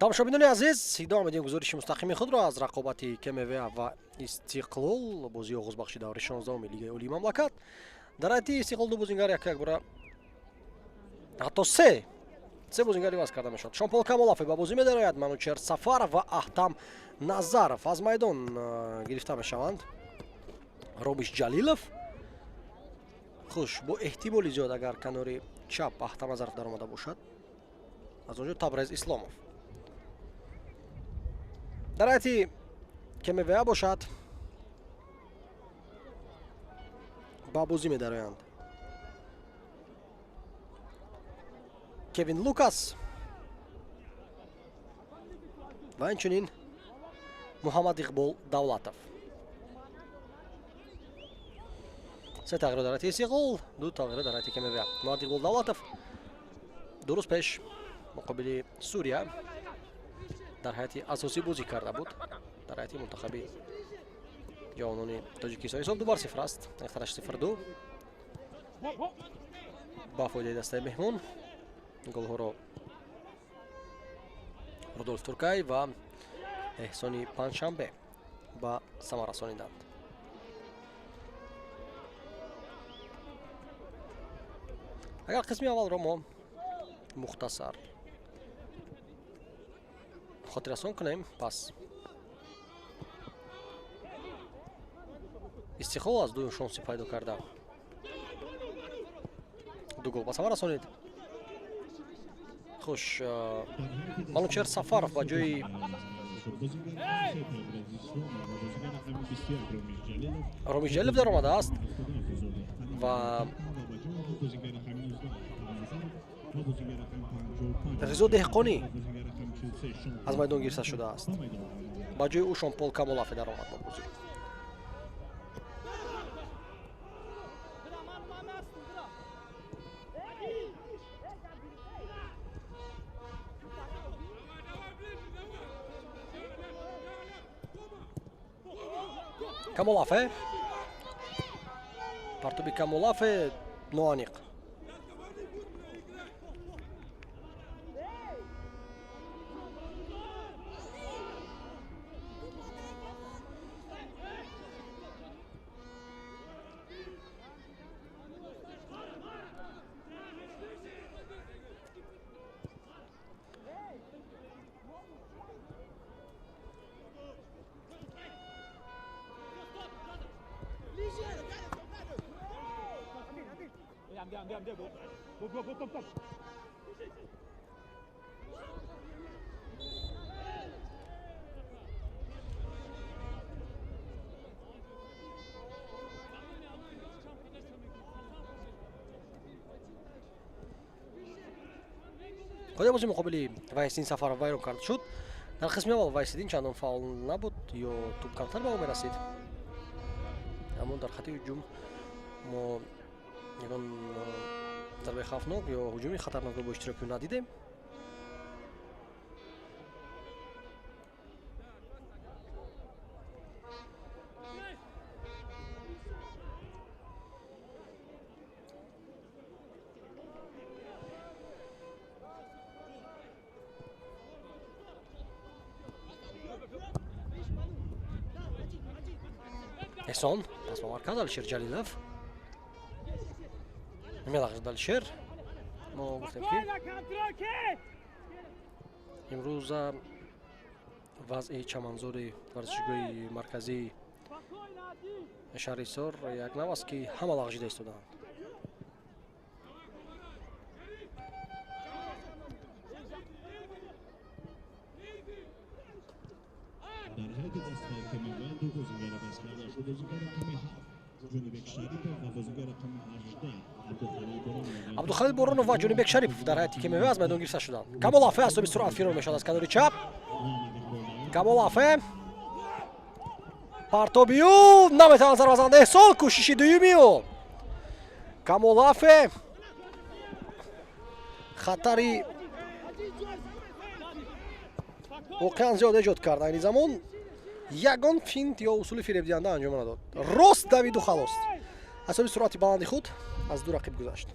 Speaker 3: тамошобинони азиз, идома медиҳем гузориши мустақими худро аз рақобати КМВА ва Истиқлол, бозии оғозбахши даври 16-уми Лигаи Олии Мамлакат. Дар айти Истиқлол ду бозингар як бора ҳатто се бозингари ваз карда мешавад. Шонпол Камолафе ба бозӣ медарояд, Манучер Сафар ва Аҳтам Назаров аз майдон гирифта мешаванд. Робиш Ҷалилов, хуш, бо эҳтимоли зиёд агар канори чап Аҳтам Назаров даромада бошад, аз онҷо Табрез Исломов. дар айти КМВА бошад, ба бозӣ медароянд Kevin Lucas va inchunin Muhammad Iqbol Davlatov. سه تغییر در حیاتی گل، دو تغییر در حیاتی کمی بیا. Muhammad Iqbol Davlatov درست پیش مقابل سوریا در حیاتی اساسی بازی کرده بود. در حیاتی منتخبی جوانان تاجیکستان حساب دوبار 0 است. اختراش 0-2 با فایده دسته مهمون. گل ها رو رودولف تورکای و احسانی پنجشنبه با ثمر رسانیدند. اگر قسمی اول رو ما مختصر خاطررسان کنیم، پس استقلال از دو شانسی پیدا کرده دو گل به ثمر رسانید. خوش منوچهر سفارов با جای ромиш ҷалилов дар омадааст ва ризо деҳқонӣ аз майдон гирифта шудааст. ба ҷои ӯ шонпол камолафе дар омад ба бозӣ. Камолафе партуби Камолафе ноаниқ. خود بازی مقابلی وایسین سفارов وایرون کرد شد. در قسم اول وایسیدین چندان فاول نبود یا توپ کمتر به او میرسید، اما در خط هجوم ما یگان ضربه خوفناک یا هجومی خطرناک رو با اشتراک او ندیدیم. احسان پس با مرکز الشیر جلیلوف میلغزد الشیر. ما گفتیم که امروز وضع چمنزور ورزشگاه مرکزی شهریار یک نو است که همه لغزیده ایستادند. عبدالخالد برونوف و جونیبک شریف در حیاتی که میوه از میدان گرفته شدند. کامولافه از سرعت فرار میشد از کنار چپ. کامولافه پارتوبیو نمیتواند ضربه بزند. احسان کوشش دومی کامولافه خطری واقعا زیاد ایجاد کرد. این زمان یگان فینت یا اصول فریب انجام نداد. راست دوید و خلاص. حسابی سرعت بلندی خود از دو رقیب گذشت.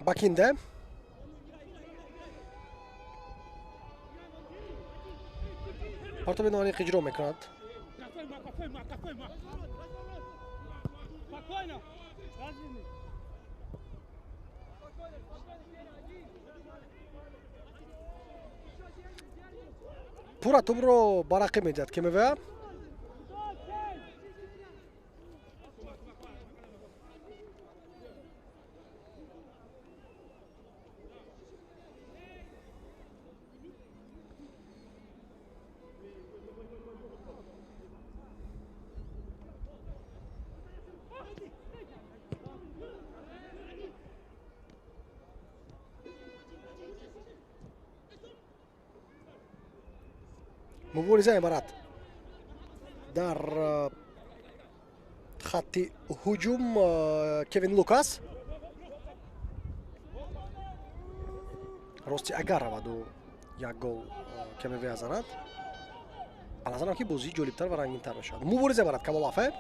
Speaker 3: Bakinde Партоби Номаник иҷро мекунад. Пура тӯбро ба рақиб медиҳад Кемевея. мубориза мебарад дар хатти ҳуҷум Кевин Лукас. рости агар раваду як гол Кемевея занад, ба назарам ки бозӣ ҷолибтар ва рангинтар мешавад. мубориза мебарад Камолафе.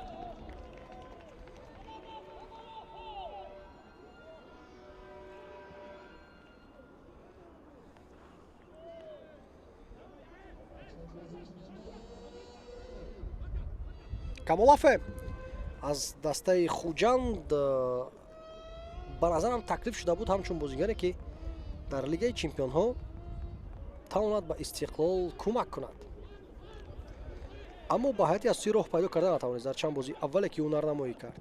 Speaker 3: Камолафе аз дастаи Хуҷанд ба назарам таклиф шуда буд ҳамчун бозигаре ки дар Лигаи Чемпионҳо тавонад ба Истиқлол кӯмак кунад. аммо ба ҳайати аз сӯи роҳ пайдо карда натавонист дар чанд бозӣ аввале ки ҳунарнамоӣ кард.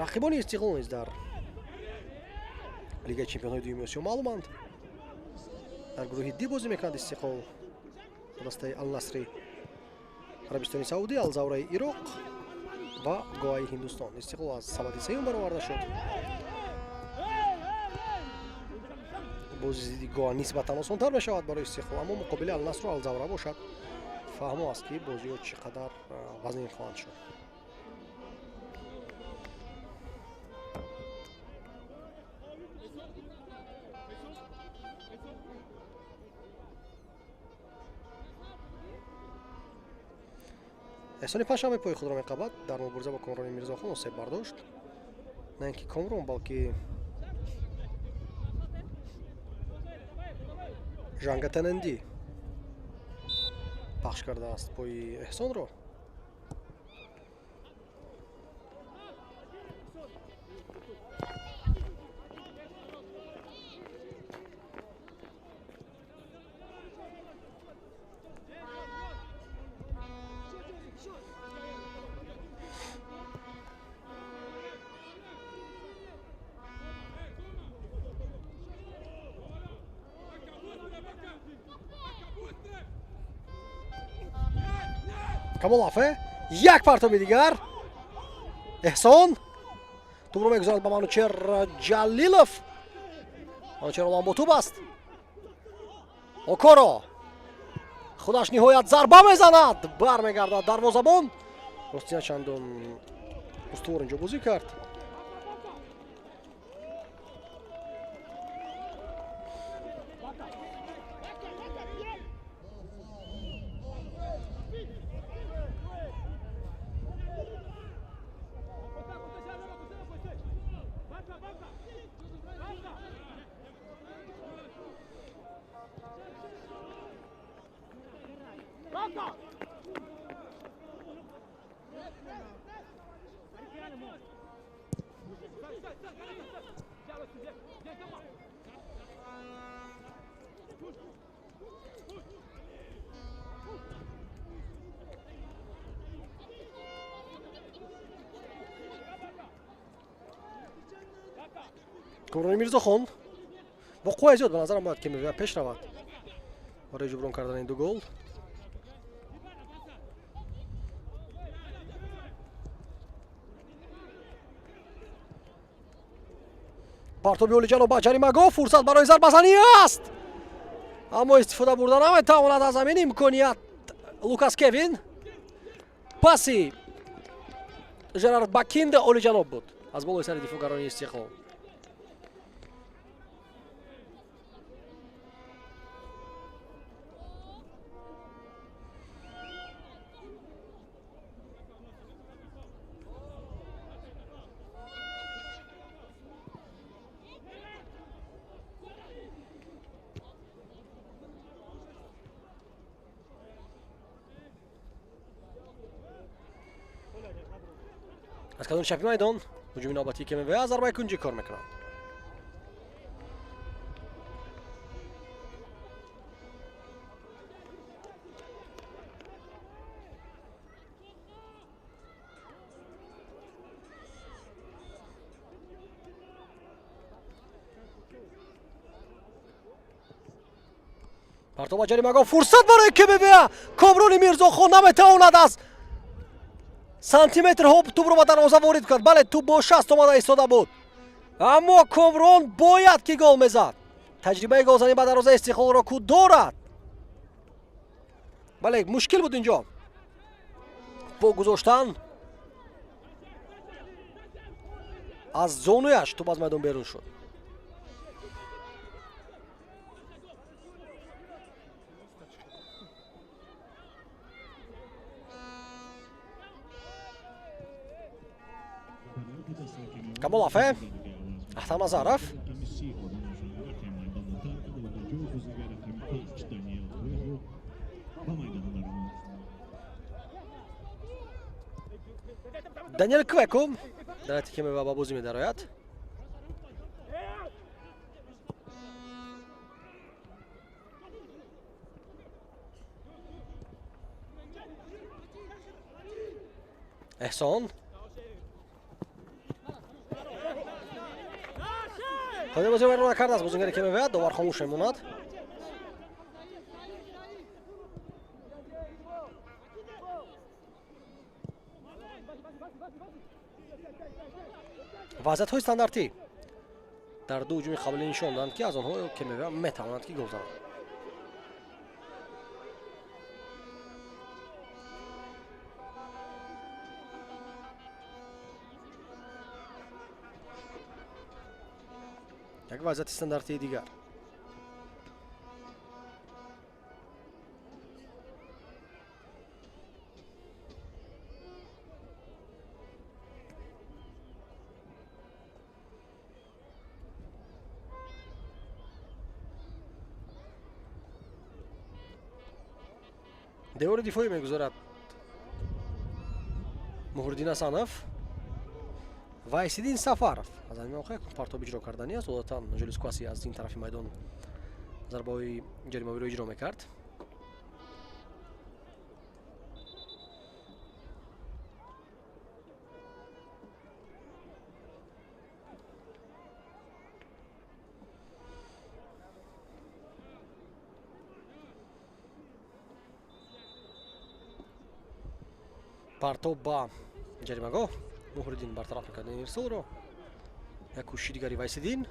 Speaker 3: рақибони Истиқлол низ дар Лигаи Чемпионҳои дуюми Осиё маълуманд. дар гурӯҳи Д бозӣ мекунад Истиқлол ба дастаи Ал-Насри Арабистони Саудӣ, Ал-Завраи Ироқ ва Гоаи Ҳиндустон. Истиқлол аз сабади сеюм бароварда шуд. бозӣ зидди Гоа нисбатан осонтар мешавад барои Истиқлол, аммо муқобили Ал-Насру Ал-Завра бошад. фаҳмо аст ки бозиҳо чӣ қадар вазнин хоҳанд шуд. эҳсони панҷшанбе пои худро меқабад дар мубориза бо Комрони Мирзохон осеб бардошт. на ин ки Комрон, балки Жангатананди пахш кардааст пои Эҳсонро. Камолафе, як партоби дигар. Эҳсон тӯбро мегузарад ба Манучер Ҷалилов. Манучер олам бо тӯб аст. Окоро худаш ниҳоят зарба мезанад, бармегардад дарвозабон. ростина чандон устувор инҷо бозӣ кард. Комрони Мирзохон бо қувваи зиёд ба назарам бояд Кемевея пеш равад барои ҷуброн кардани ин ду гол. партоби Олиҷанов ба ҷаримагоҳ, фурсат барои зарбазанӣ аст, аммо истифода бурда наметавонад аз ҳамин имконият Лукас Кевин. паси Жерард Бакинде Олиҷанов буд аз болои сари дифоъгарони Истиқлол. از کانون چپی میدان هجوم نوبتی که میوه از ضربه کنجی کار میکنند. پرتاب جریمه فرصت برای که میوه کامرون میرزاخان نمیتواند از سانتیمتر ها توپ رو به دروازه وارد کرد. بله توپ با شست آمده ایستاده بود اما کامرون باید که گل میزد. تجربه گلزنی به دروازه استقلال را کو دارد. بله مشکل بود اینجا پا گذاشتن از زونویش. توپ از میدان بیرون شد. Камол Афе, Ахтам Азаров. Даниэл Квеко дар тиками ва ба бозӣ медарояд. Эҳсон خود بازی رو نکرد از بازیگری که میوید. دوبار خاموش میموند. وضعیت های استانداردی در دو هجوم قبلی نشان دادند که از آنها که میوید میتوانند که گل زنند. یک وضعیت استانداردی دیگر. دیوار دفاعی میگذارد مهردین حسنов. وایسیدین سفارов از این موقع پارتاب اجرا کردنی است. عادتا جلوس کواسی از این طرف میدان ضربه‌های جریمه‌ای رو اجرا میکرد. پارتاب با جریمه‌گاه مهردین برطرف میکرد این ارسال رو. یک کوشش دیگری وایسیدین.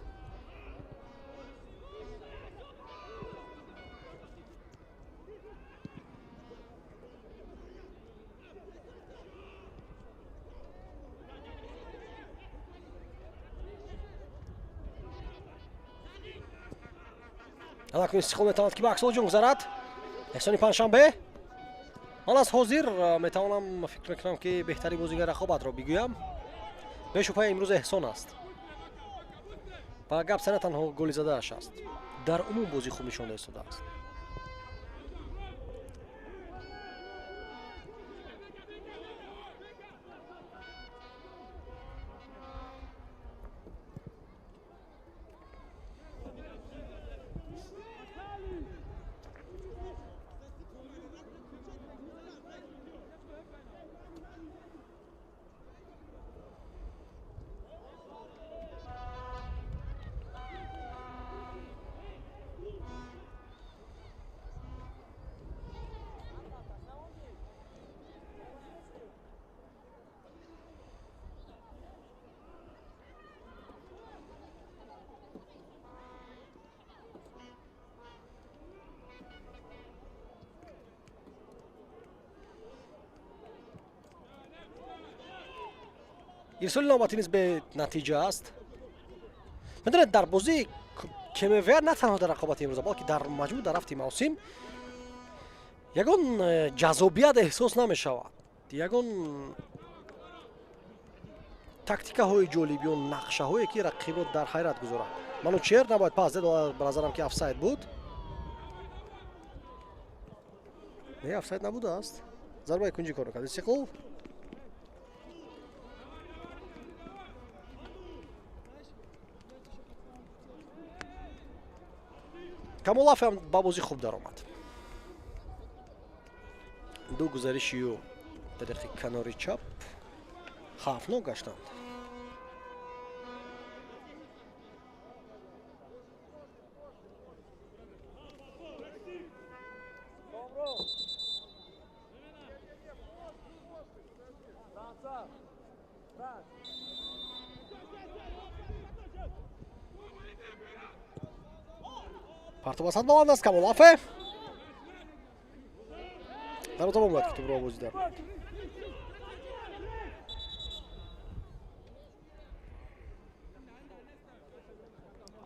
Speaker 3: الان استقلال میتواند که به عکس هجوم گذارد. احسانی پنجشنبه. حالا از حاضر میتوانم فکر میکنم که بهتری بازیگر رقابت را بگویم. به شبهه امروز احسان است. و گپ نه تنها گل زده اش است. در عموم بازی خوب نشان داده است. ارسال نوبتی نیز به نتیجه است. میدونید در بازی که میوید نه تنها در رقابت امروز بلکه در مجموع در هفته موسم یگان جذابیت احساس نمیشود. یگان تاکتیکه های جالبی و نقشه هایی که رقیب را در حیرت گذارد. منوچهر نباید پاس داد. به نظرم که افساید بود. نه افساید نبوده است. ضربه کنجی کار کرد استقلال. камолаф ҳам ба бозӣ хуб даромад. ду гузаришию тариқи канори чап хавфнок гаштанд. партовасад баланд аст камолафе. дароза бомад ки тӯбро овозида.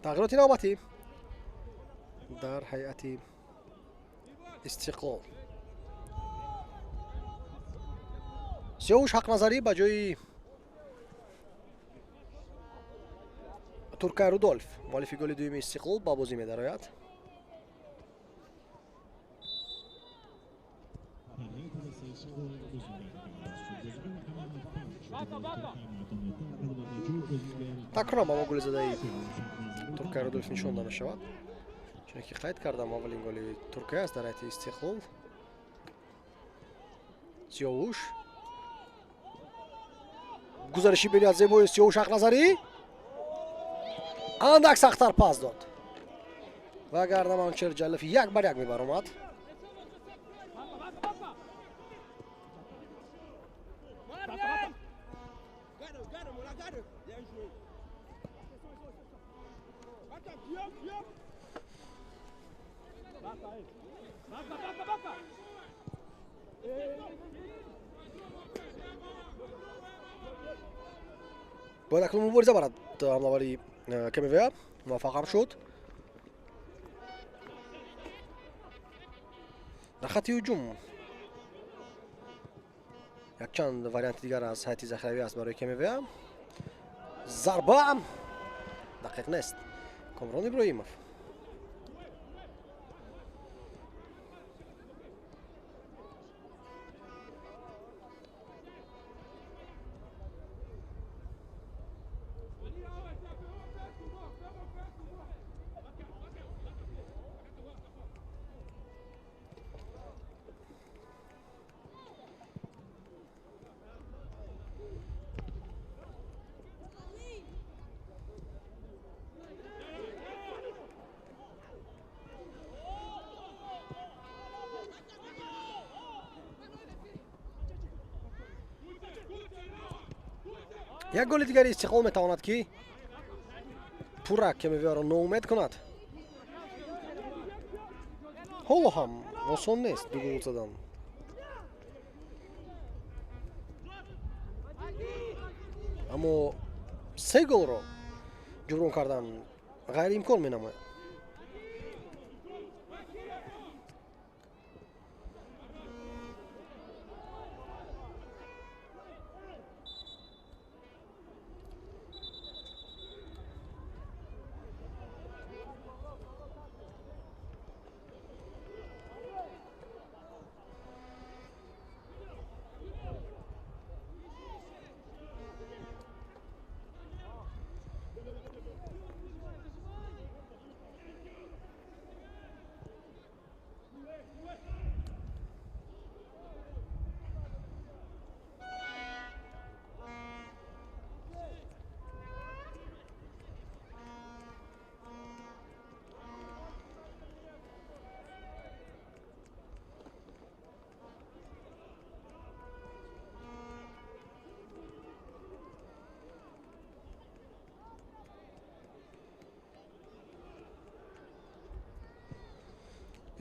Speaker 3: тағйироти навбатӣ дар ҳайати истиқлол. сиёҳуш ҳақназарӣ ба ҷои туркай Рудольф, муаллифи голи дуюми истиқлол ба бозӣ медарояд. такроран ба мо гулзадаи туркай Рудольф нишонда мешавад. чуне ки қайд кардам, аввалин голи Туркия аст дар ҳайати истиқлол. сиёҳуш гузариши бениҳоят зебои сиёҳуш ҳақназарӣ андак сахттар пас дод ва гардаманчер ҷалиф 1-1 мебаромад. бояд акнун мубориза барад ҳамлавари КМВ. муваффақ ҳам шуд. дар хатти ҳуҷум якчанд варианти дигар аз ҳайати захиравӣ аст барои КМВ. зарба дақиқ нест. Комрон Иброимов. як голи дигари истиқлол метавонад ки пурра КМВ-ро ноумед кунад. ҳоло ҳам осон нест ду гол задан. аммо се голро ҷуброн кардан ғайриимкон менамояд.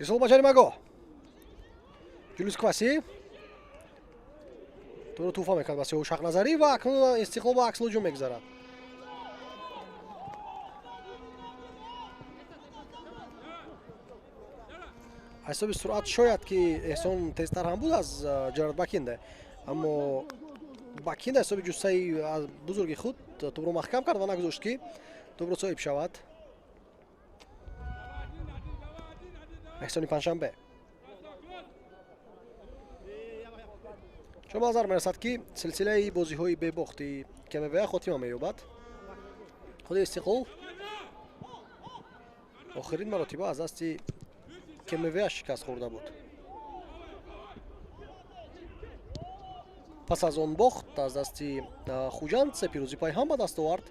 Speaker 3: ирсол ба ҷаримагоҳ. ҷулус кваси тӯро туҳфа мекард ба сиёҳуш ҳақназарӣ ва акнун истиқлол ба аксилҳуҷум мегзарад. ҳисоби суръат шояд ки эҳсон тезтар ҳам буд аз Ҷарард Бакинде, аммо Бакинде ҳисоби ҷустаи бузурги худ тӯбро маҳкам кард ва нагузошт ки тӯбро соҳиб шавад. эҳсони панҷшанбе. чун ба назар мерасад ки силсилаи бозиҳои бебохти КМВ хотима меёбад. худи истиқлол охирин маротиба аз дасти КМВ шикаст хӯрда буд. пас аз он бохт аз дасти хуҷандсе пирӯзӣ пайҳам ба даст овард.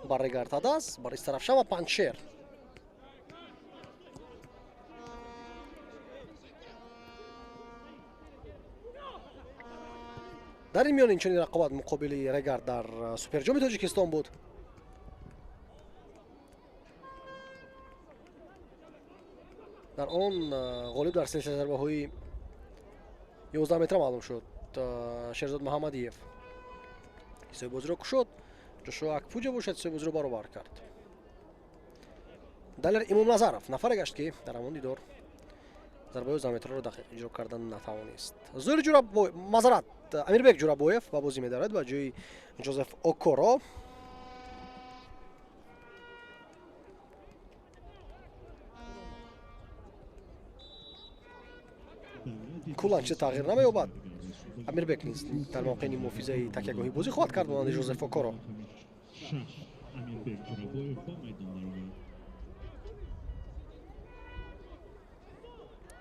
Speaker 3: баррегардадас бар истарафшама панчшер. дар ин миён инчунин рақобат муқобили регард дар суперҷоми тоҷикистон буд. дар он ғолиб дар силсилаи зарбаҳои 11 метра маълум шуд шерзод муҳаммадиев. ҳисоби бозиро кушод. ҷошуа акпуҷа бошад ҳисоби бозиро баробар кард. далер имомназаров нафаре гашт ки дар ҳамон дидор зарбаҳои 11 метраро дақиқ иҷро кардан натавонист. зури ҷурабоев мазарат амирбек ҷурабоев ба бозӣ медарад ба ҷои ҷозеф окоро. кулан чиз тағйир намеёбад. амирбек низ дар мавқеи муҳофизаи такягоҳӣ бозӣ хоҳад кард монанди ҷозеф окоро.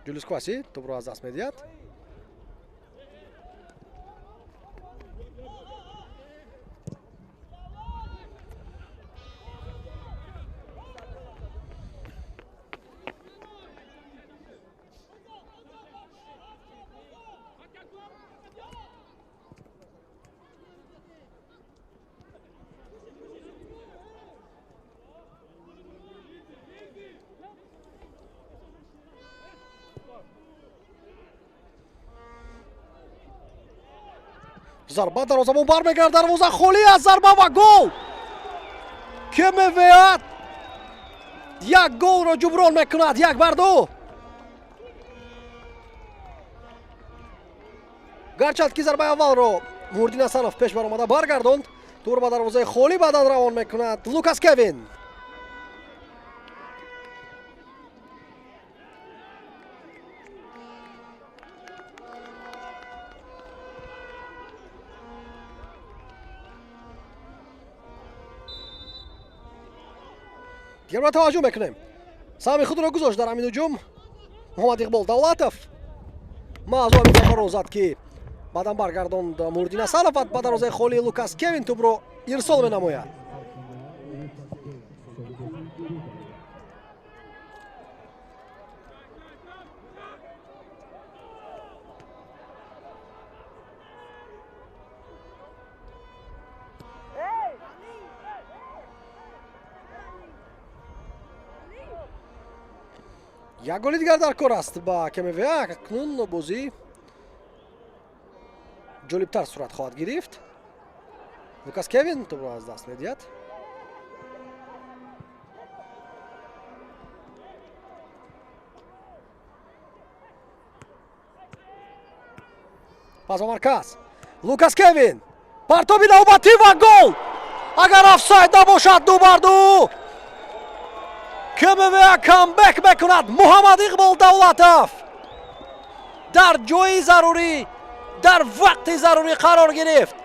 Speaker 3: ҷулиус кваси тӯбро аз даст медиҳад. зарба дарозамон бармегардад. дарвоза холӣ аст. зарба ва гол. КМВ як голро ҷуброн мекунад. 1-2. гарчанд ки зарбаи аввалро Мурдин Асанов пеш баромада баргардонд. тур ба дарвозаи холӣ баъдан равон мекунад Лукас Кевин. дигар бора таваҷҷӯҳ мекунем. саҳми худро гузошт дар ҳамин ҳуҷум муҳаммад иқбол давлатов. маъзу ҳамин зарбаро зад ки баъдан баргардонд Мурдин Асанов ба дарвозаи холии Лукас Кевин тӯбро ирсол менамояд. як голи дигар дар кор аст ба КМВ. акнун бозӣ ҷолибтар сурат хоҳад гирифт. Лукас Кевин тӯбро аз даст медиҳад. пас ба марказ Лукас Кевин партоби навбатӣ ва гол. агар офсайд набошад 2-2. КМВ камбек мекунад. муҳаммад иқбол давлатов дар ҷои зарурӣ дар вақти зарурӣ қарор гирифт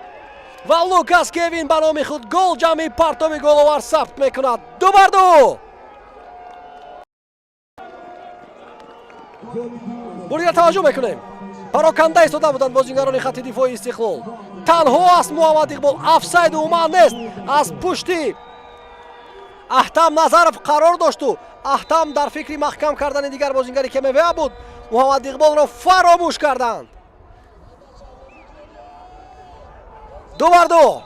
Speaker 3: ва Лукас Кевин ба номи худ гол ҷамъи партоби головар сабт мекунад. 2-2. бурдига таваҷҷӯҳ мекунем. пароканда истода буданд бозингарони хатти дифои Истиқлол. танҳо аст муҳаммад иқбол. офсайд умуман нест. аз пушти аҳтам Назаров қарор дошту аҳтам дар фикри маҳкам кардани дигар бозингари КМВ буд. муҳаммад иқболро фаромӯш карданд. 2-2.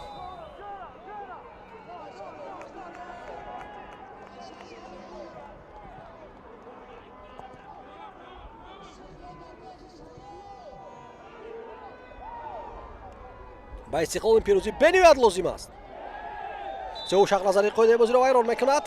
Speaker 3: ба Истиқлол ин пирӯзӣ бениҳоят лозим аст. сеҳу шахназари қоидаи бозиро вайрон мекунад.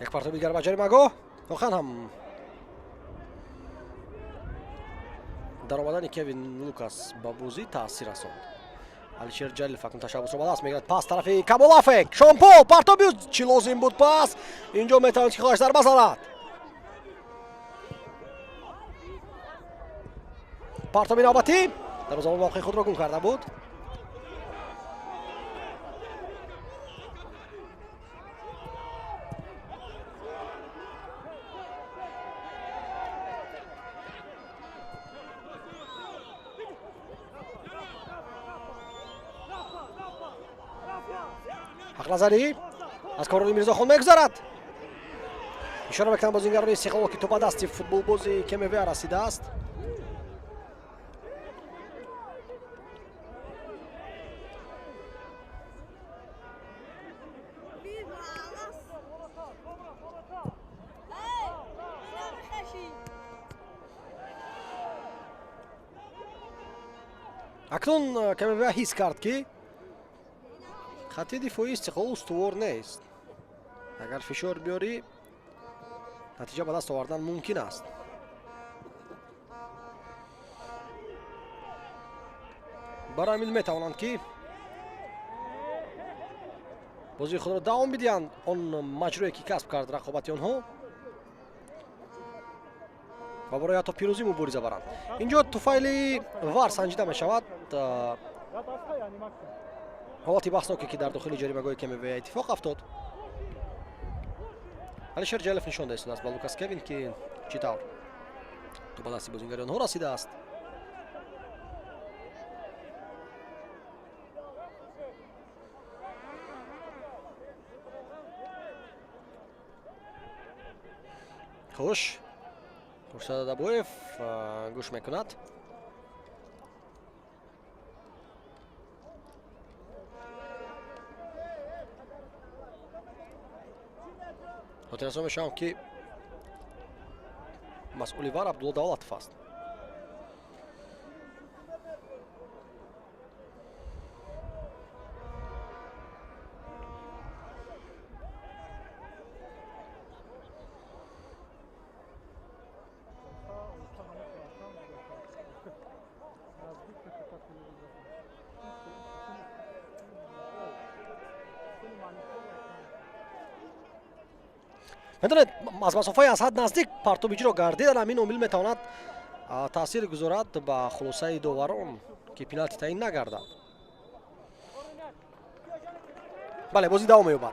Speaker 3: یک پرتاب دیگر به جریمه‌گاه. واقعا هم در آمدن کوین لوکاس با بازی تاثیر رساند. الشیر جلیل فکر تشابه رو به دست میگیرد. پاس طرفی کابولافک. شامپو پرتابی چی لازم بود پاس. اینجا میتواند که خواهش در بزند. پرتابی نوبتی در زمان موقع خود را گم کرده بود. حق نظری از کارولی میرزاخان میگذرد. اشاره میکنم بازیگران استقلال که تو به دست فوتبال بازی کمی رسیده است. اکنون کمی حس کرد که خط دفاعی استقلال استوار نیست. اگر فشار بیاری نتیجه به دست آوردن ممکن است. برای میل میتوانند که بازی خود را دوام بدهند آن مجروحی که کسب کرد رقابت آنها و برای حتی پیروزی مبارزه برند. اینجا توفیل وار سنجیده می شود. حالتی بحثناکی که در داخل جریمه‌گاه کمی اتفاق افتاد. الشیر جلیل نشان داده است با لوکاس کوین که چطور تو به دست بازیگران آنها رسیده است. خوش فرصت دابویف گوش میکند. خاطر میشم که مسئولی وار عبدالله دولتوف است. میدونید از مسافه از حد نزدیک پرتابیجی را گردیدن. همین امید میتواند تاثیر گذارد به خلاصه داوران که پنالتی تعیین نگردد. بله بازی دوام می‌یابد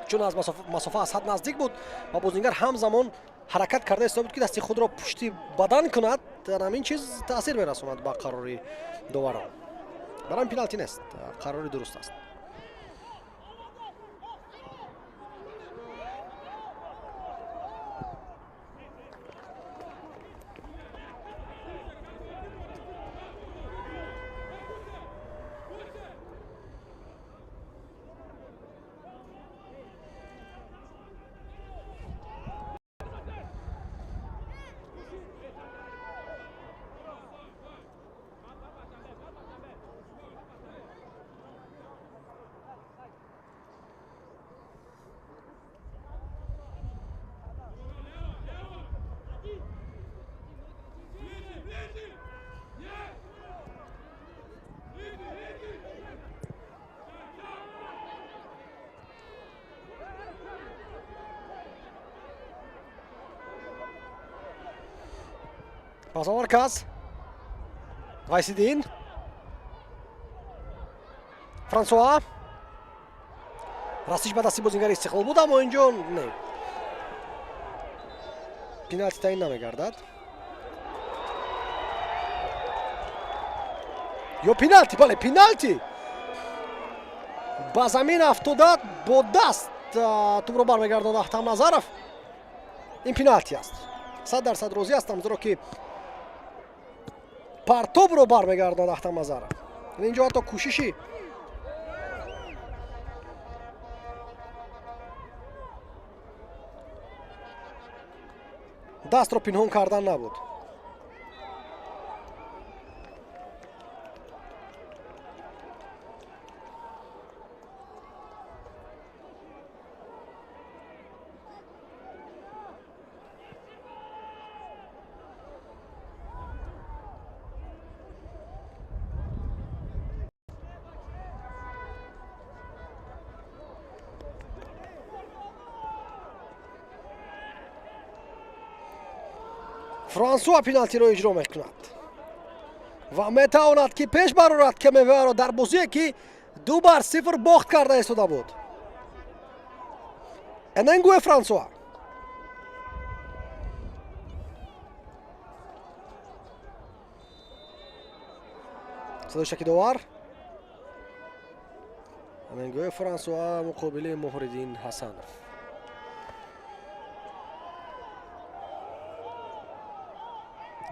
Speaker 3: چون از مسافه از حد نزدیک بود و بازیگر همزمان حرکت کرده است بود که دستی خود را پشتی بدن کند. در همین چیز تاثیر میرساند به قراری داوران. برای پنالتی نیست، قراری درست است. پاس مرکز غیسیدین فرانسوا راستش به دستی بازیگر استقلال بود اما اینجا نه پنالتی تعیین نمیگردد یا پنالتی. بله پنالتی با زمین افتادد با دست توپ رو برمیگرداند احتم نظرف. این پنالتی است. 100% راضی هستم زیرا که پرتاب رو برمیگرداند احتم نظرف. اینجا حتی کوششی دست رو پنهان کردن نبود. франсуа пеналтиро иҷро мекунад ва метавонад ки пеш барорад КМВ-ро дар бозие ки 2-0 бохт карда истода буд. Эненгуэ Франсуа. صدای شکی دوار. اننگوی فرانسوا مقابل مهردین حسنов.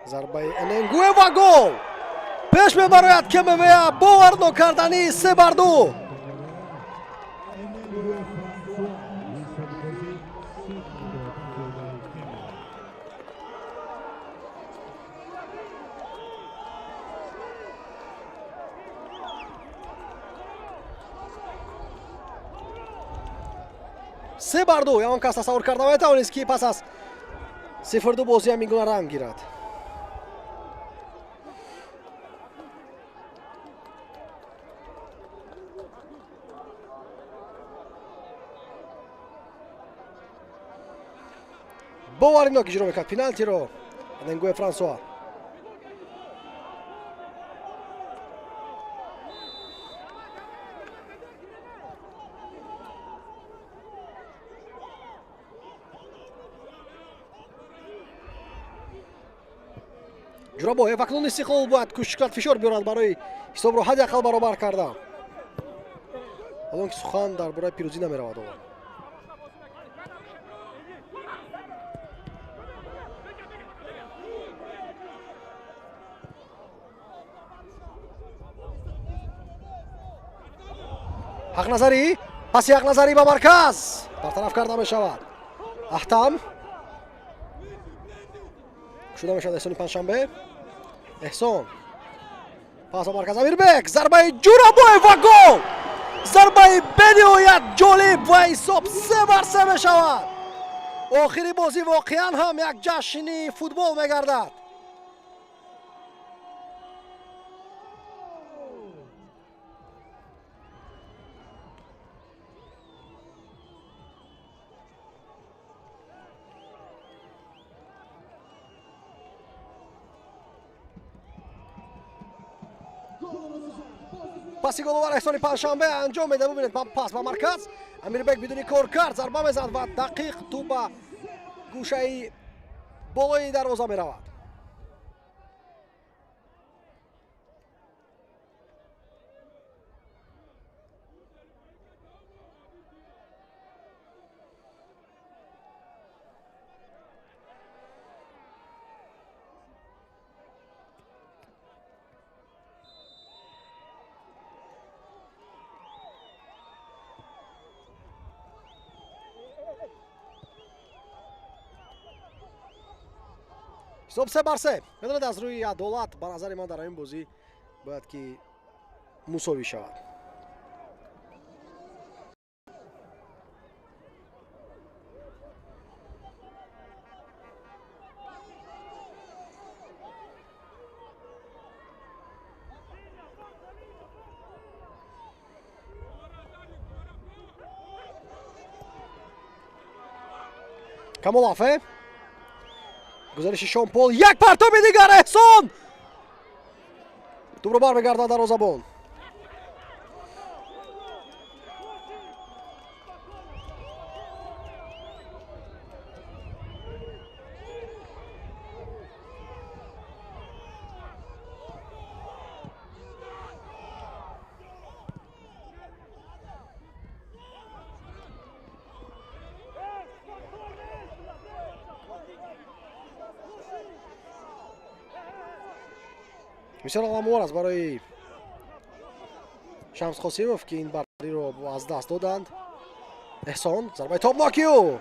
Speaker 3: ضربه اننگوی و گل. پیش میبرد КМВ باور نکردنی 3-2. سه بر دو یا کس تصور کرده میتوانست که پس از 0-2 بازی هم میگونه رنگ گیرد. باوریناک اجرا میکرد پنالتی رو اننگوی فرانسوا. ҷурабоев акнун истиқлол бояд кӯшиш кард фишор биёрад барои ҳисобро ҳадақал баробар карда. ҳолон ки сухан дар бораи пирӯзӣ намеравад. ҳақназарӣ паси ҳақназарӣ ба марказ бартараф карда мешавад. аҳтам шуда мешавад эҳсони панҷшанбе. эҳсон пас ба марказ амирбек зарбаи ҷурабоев ва гол. зарбаи бениҳоят ҷолиб ва ҳисоб 3-3 мешавад. охири бозӣ воқеан ҳам як ҷашни футбол мегардад. паси головар эҳсони панҷшанбе анҷом меда. бубинед пас ба марказ амирбек бидуни кор кард зарба мезад ва дақиқ ту ба гӯшаи болои дарвоза меравад. ҳисоб 3-3. медонед аз рӯи адолат ба назари ман дар ин бозӣ бояд ки мусовӣ шавад. камолафе гузариши Шонпол як партоби дигар эҳсон тӯбро бармегардад дарвозабон. бисёр ғамовор аст барои Шамс Қосимов ки ин бардариро аз даст доданд. эҳсон зарбаи тобноки ӯ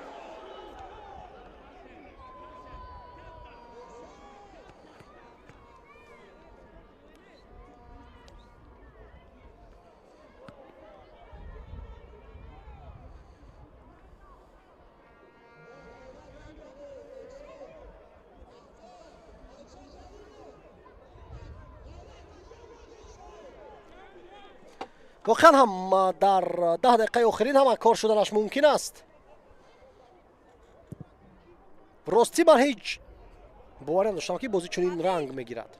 Speaker 3: واقعا هم در 10 دقیقه آخرین هم کار شدنش ممکن است. راستی من هیچ боварӣ надоштам ки бозӣ чунин ранг мегирад.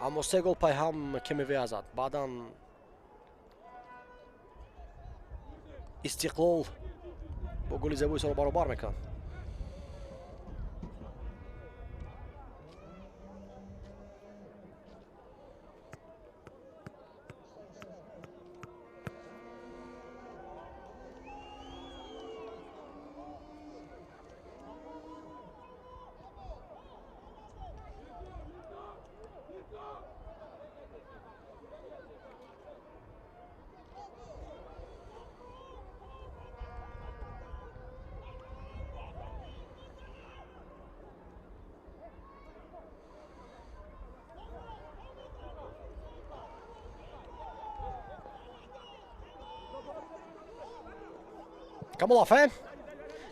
Speaker 3: Аммо 3 гол пай ҳам КМВ зад. Баъдан Истиқлол бо голи зебои соро баробар мекунад.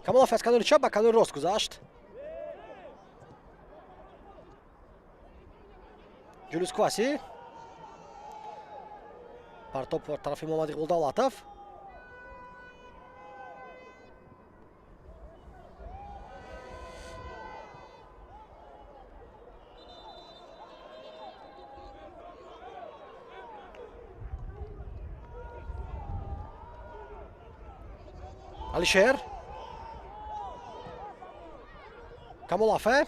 Speaker 3: Камолов аз канори чап ба канори рост гузашт. Ҷулюс Кваси. Партоп тарафи Муҳаммад Иқбол Давлатов. Алишер. Камолафе.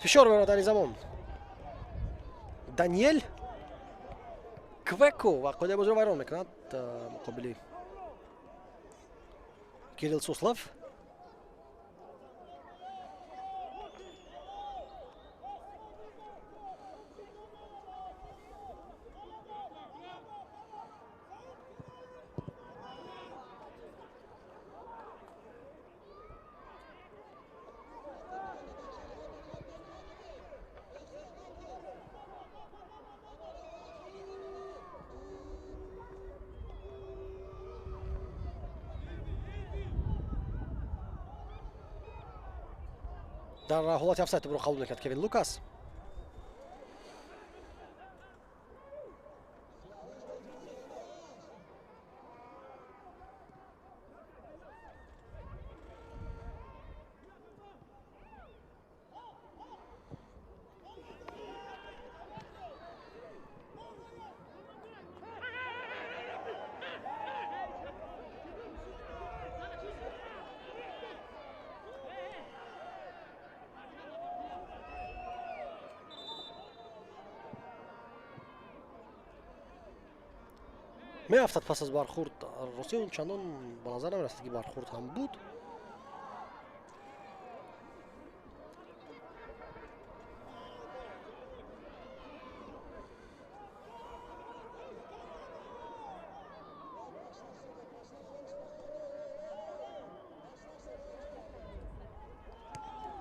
Speaker 3: фишор мерод дар ин замон. Даниэл Квеко ва қоидаи бозиро вайрон мекунад муқобили Кирилл Суслов. дар ҳолати офсайд тӯбро қабул мекард Кевин Лукас. меафтад пас аз бархурд. рости он чандон ба назар намерасад ки бархурд ҳам буд.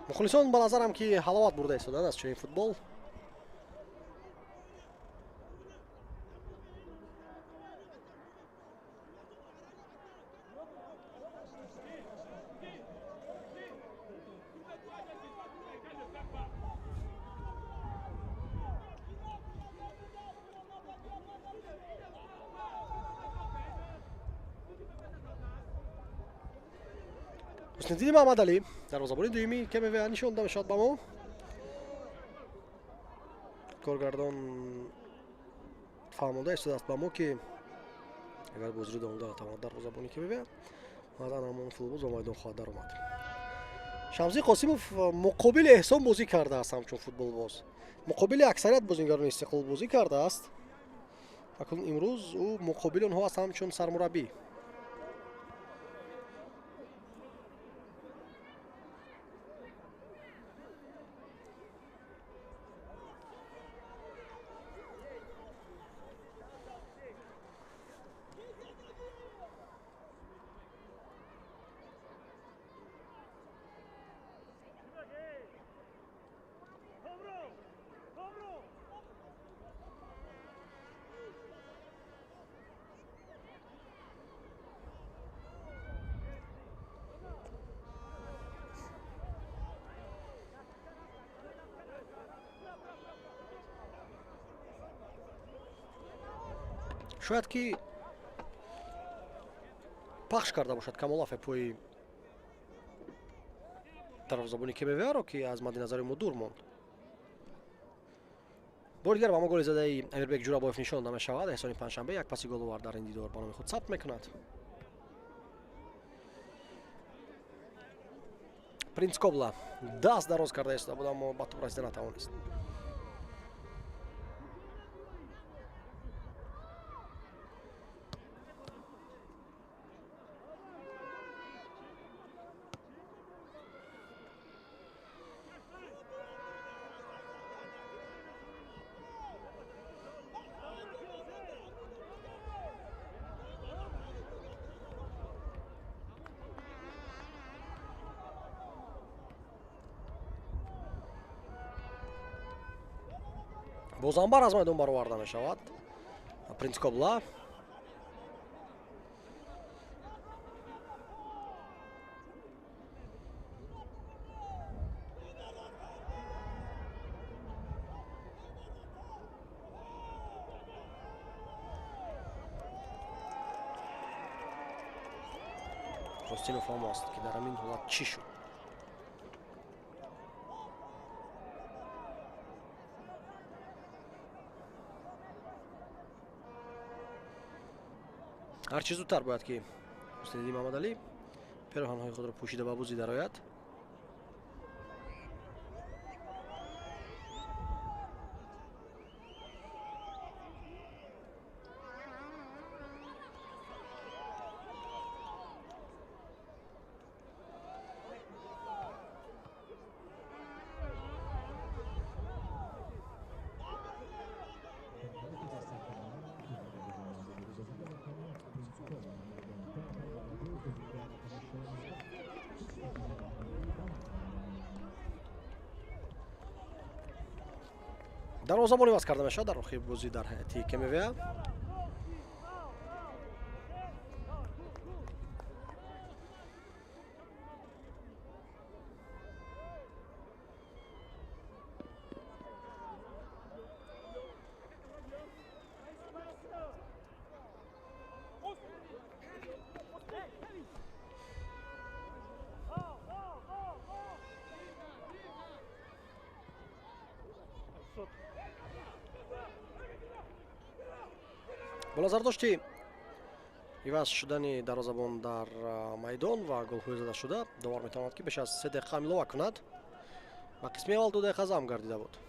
Speaker 3: мухлисон ба назарам ки ҳаловат бурда истоданд аз чунин футбол. ҳусниддини маҳмадалӣ дарвозабони дуюми КМВ нишонда мешавад ба мо. коргардон фаҳмонда истодааст ба мо ки агар бозиро давом дорад тамоад дарвозабони КМВ баъдан ҳамон футбол ба майдон хоҳад даромад. шамсӣ қосимов муқобили эҳсон бозӣ кардааст ҳамчун футболбоз. муқобили аксарият бозингарони Истиқлол бозӣ кардааст. акнун имрӯз ӯ муқобили онҳо аст ҳамчун сармураббӣ. шояд ки пахш карда бошад Камолафе пои дарвозабони КМВ-ро ки аз мадди назари мо дур монд. бори дигар ба мо голи задаи Амирбек Ҷурабоев нишон дада мешавад. эҳсони панҷшанбе як паси головар дар ин дидор ба номи худ сабт мекунад. принц Кобла даст дароз карда истода буд, аммо ба топ расида натавонист. бозанбар аз майдон бароварда мешавад. принц Кобла Ростинов ҳамост ки дар ҳамин ҳолат чӣ шуд. ҳарчи зудтар бояд ки ҳусниddин Мамадалӣ пироҳанҳои худро пӯшида ба бӯзи дарояд. дарвозабони ваз карда мешавад дар охири бозӣ дар ҳайати КМВ. бо назардошти иваз шудани дарвозабон дар майдон ва голҳои зада шуда довар метавонад ки беш аз 3 дақиқа илова кунад. ба қисми аввал 2 дақиқа зам гардида буд.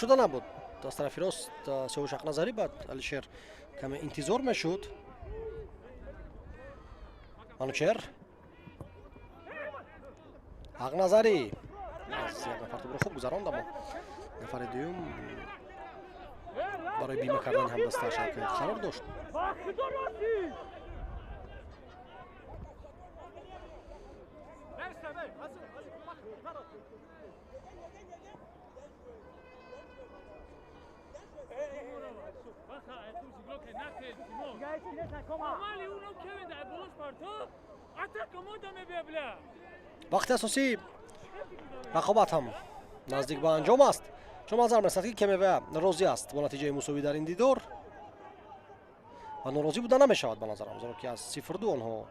Speaker 3: кушуда набуд аз тарафи рост Сиёвуш Ақназарӣ. баъд Алишер каме интизор мешуд. Манучер Ақназарӣ аз як нафар тӯбро хуб гузаронд, аммо нафари дуюм барои бима кардани ҳамдастааш ҳаракат қарор дошт. вақти асосии рақобат ҳам наздик ба анҷом аст. чун манзар мерасад ки КМВ розӣ аст бо натиҷаи мусовӣ дар ин дидор ва норозӣ буда намешавад ба назарам, зеро ки аз 0-2 онҳо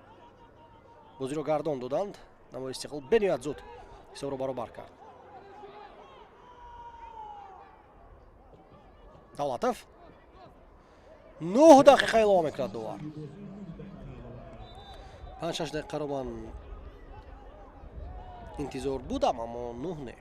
Speaker 3: бозиро гардон доданд. намои Истиқлол бениҳоят зуд ҳисобро баробар кард. Давлатов 9 дақиқа илова мекунад довар. 5-6 дақиқаро ман интизор будам, аммо 9 не.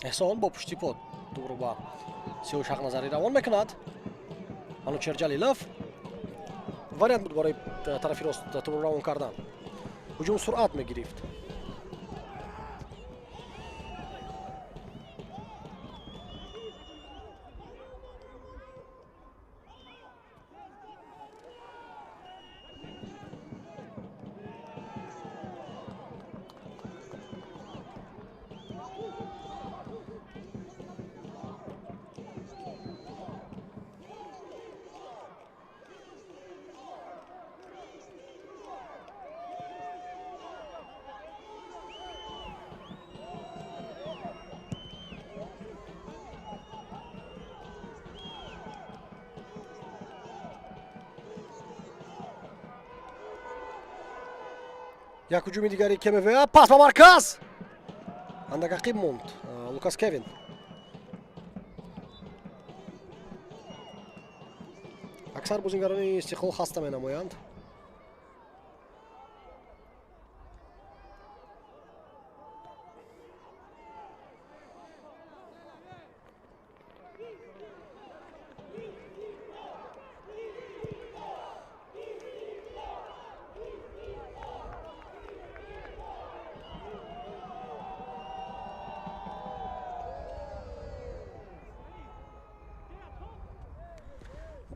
Speaker 3: احسان با پشتی پا توپ رو با سیاوش حقنظری روان میکند. منوچهر جلیلов وارد بود برای طرف راست توپ رو روان کردن. هجوم سرعت میگرفت. یک هجوم دیگری که میوه پاس به مرکز اندک عقیب موند لوکاس کوین. اکثر بازیگران استقلال خسته مینمایند.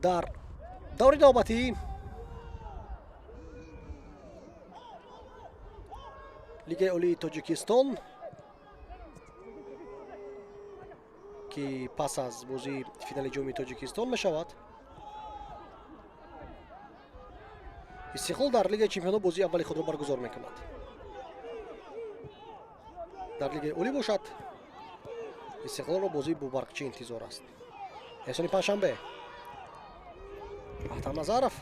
Speaker 3: در دوره نوبتی لیگ اولی تاجیکستان که پس از بازی فینال جام تاجیکستان می شود، استقلال در لیگ چمپیونان بازی اولی خود را برگزار می کند. در لیگ اولی باشد استقلال را بازی با برقچی انتظار است. احسان پنجشنبه احتم نظرف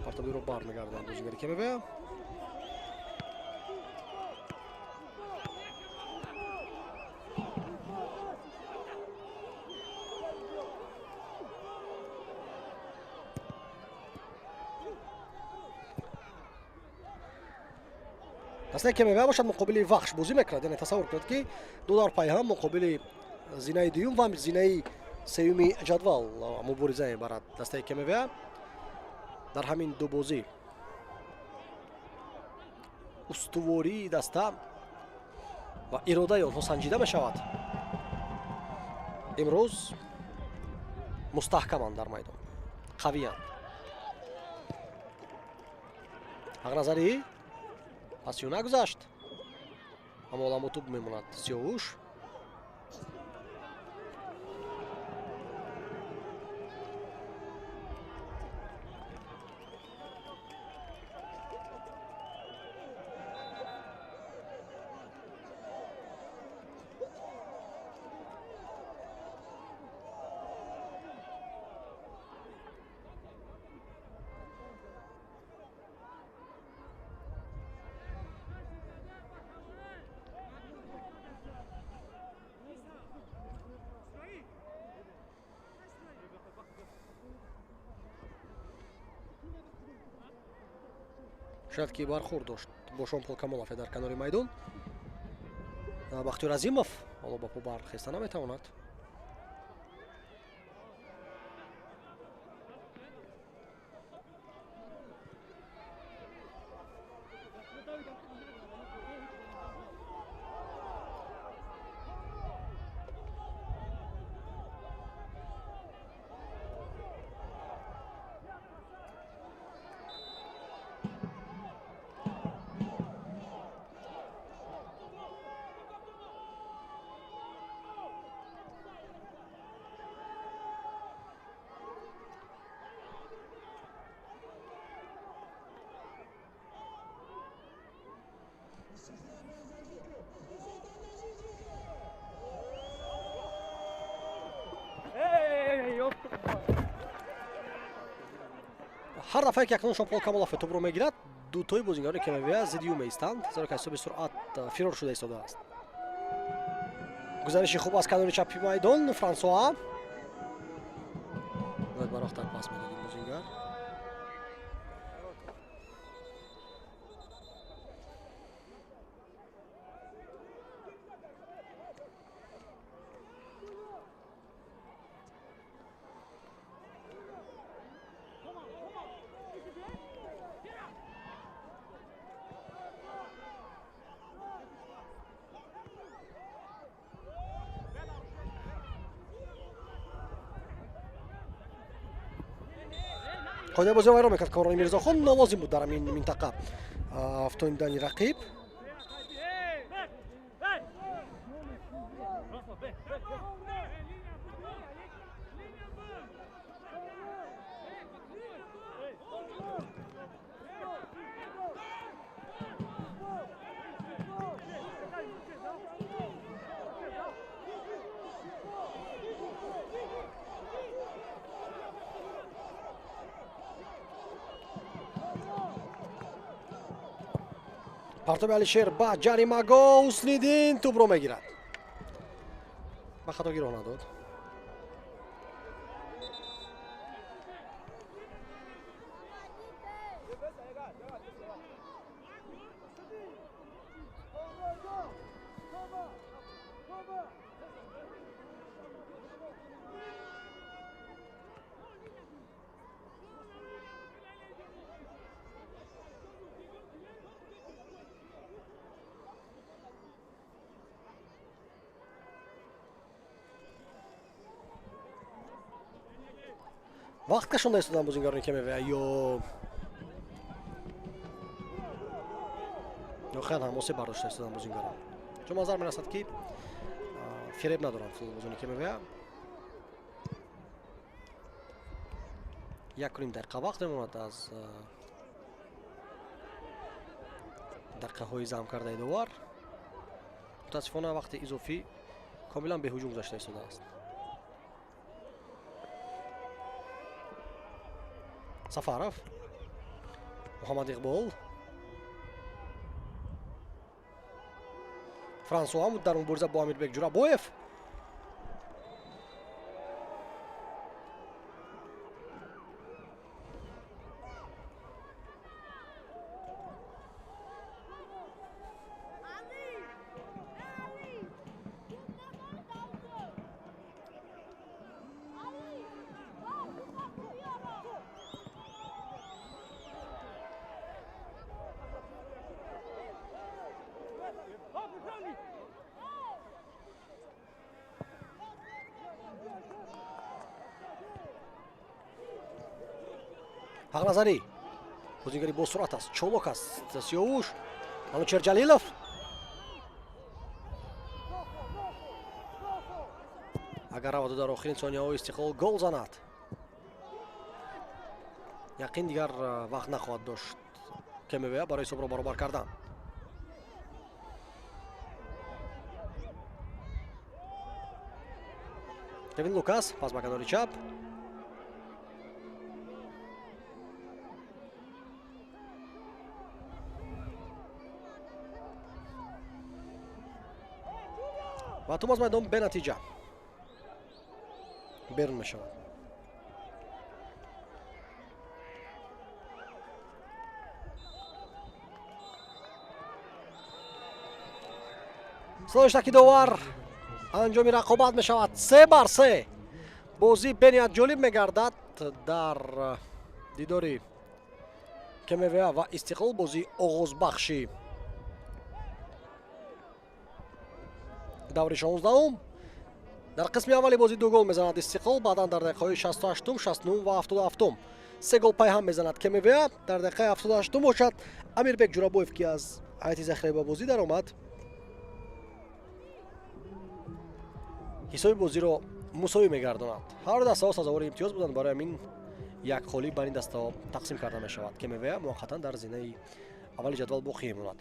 Speaker 3: پرتابی رو بار میگردن بازیگری که میبه دسته که میبه باشد مقابل وخش بازی میکرد. یعنی تصور کرد که دو در پای هم مقابل زینه دوم و زینه سومی جدول مبارزه برد دسته که میوه در همین دو بازی. استواری دسته و اراده آنها سنجیده می شود. امروز مستحکمند در میدان، قویند. حقنظری پس یو نگذشت اما علامو توپ میموند سیاوش. شاید که برخورد داشت با شامپول کمالوف در کنار میدان. بختیار عظیمов حالا با پا برخیسته نمیتواند. هر دفعه که اکنون شامپول کمالوف توپ رو میگیرد دو تای بازیکنان که میوه ضد او میستند زیرا که حساب سرعت فرار شده ایستاده است. گزارش خوب از کنار چپ میدان فرانسوا باید براختر پاس میداد این بازیکن. қоидаи бозиро вайрон мекард Камрони Мирзохон нолозим буд дар ҳамин минтақа афтоидани рақиб. Партоби Алишер ба ҷаримаго Ҳусниддин тӯбро мегирад. Ба хато гирон надод. Вақт кашонда истодан бозингарони КМВ ё хеле ҳамосе бардошта истодан бозингарон. Чун назар мерасад ки фиреб надоранд футболбозони КМВ. 1 дақиқа вақт мемонад аз дақиқаҳои зам кардаи довар. мутаассифона вақти изофӣ комилан беҳуҷум гузашта истодааст. Сафаров, Муҳаммад Иқбол, Франсуа дар мубориза бо Амирбек Ҷурабоев. ҳақназарӣ бозингари бо суръат аст, чолок аст, Сиёвуш, Манучер Ҷалилов. агар раваду дар охирин сонияҳои Истиқлол гол занад, яқин дигар вақт нахоҳад дошт КМВ барои ҳисобро баробар кардан. Кевин Лукас пас ба канори чап. ва ту аз майдон бенатиҷа берун мешавад. созиштаки довар анҷоми рақобат мешавад. 3-3 бозӣ бениҳоят ҷолиб мегардад дар дидори КМВ ва Истиқлол. бозӣ оғозбахши даври 16-ум. дар қисми аввали бозӣ 2 гол мезанад Истиқлол, баъдан дар дақиқаҳои 68, 69 ва 77 3 гол пайҳам мезанад КМВ. дар дақиқаи 78 бошад Амирбек Ҷурабоев ки аз ҳайати захира ба бозӣ даромад, ҳисоби бозиро мусовӣ мегардонад. ҳар дастаҳо сазовори имтиёз буданд, барои ҳамин як холӣ бар ин дастаҳо тақсим карда мешавад. КМВ муваққатан дар зинаи аввали ҷадвал боқӣ мемонад.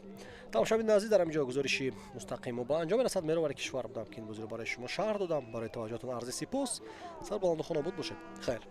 Speaker 3: тамошобини азиз, дар ҳамин ҷо гузориши мустақимо ба анҷом мерасад. меровари кишвар будам ки ин бозиро барои шумо шаҳр додам. барои таваҷҷӯҳатон арзи сипос. сарбуланду хонобод бошед. хайр.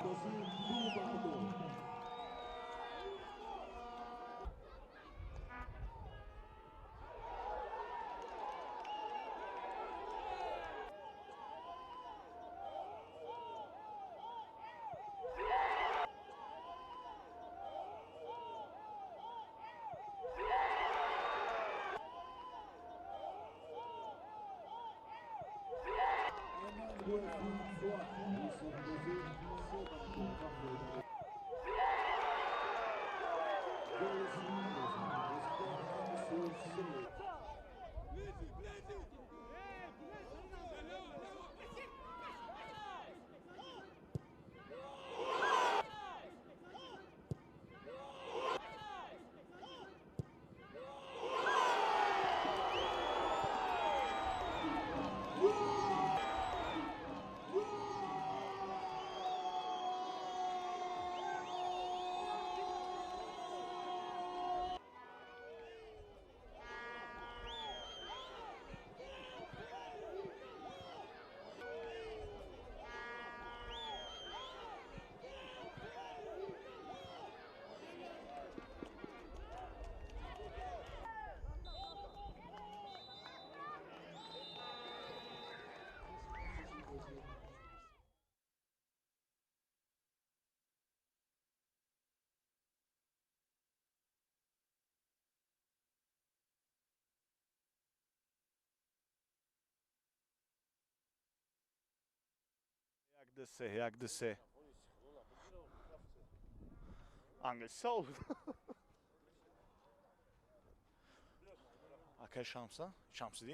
Speaker 2: explosive coup partout.
Speaker 4: Jak de se. Hangisi oldu? Arkadaş şamsa? Şamsı değil mi?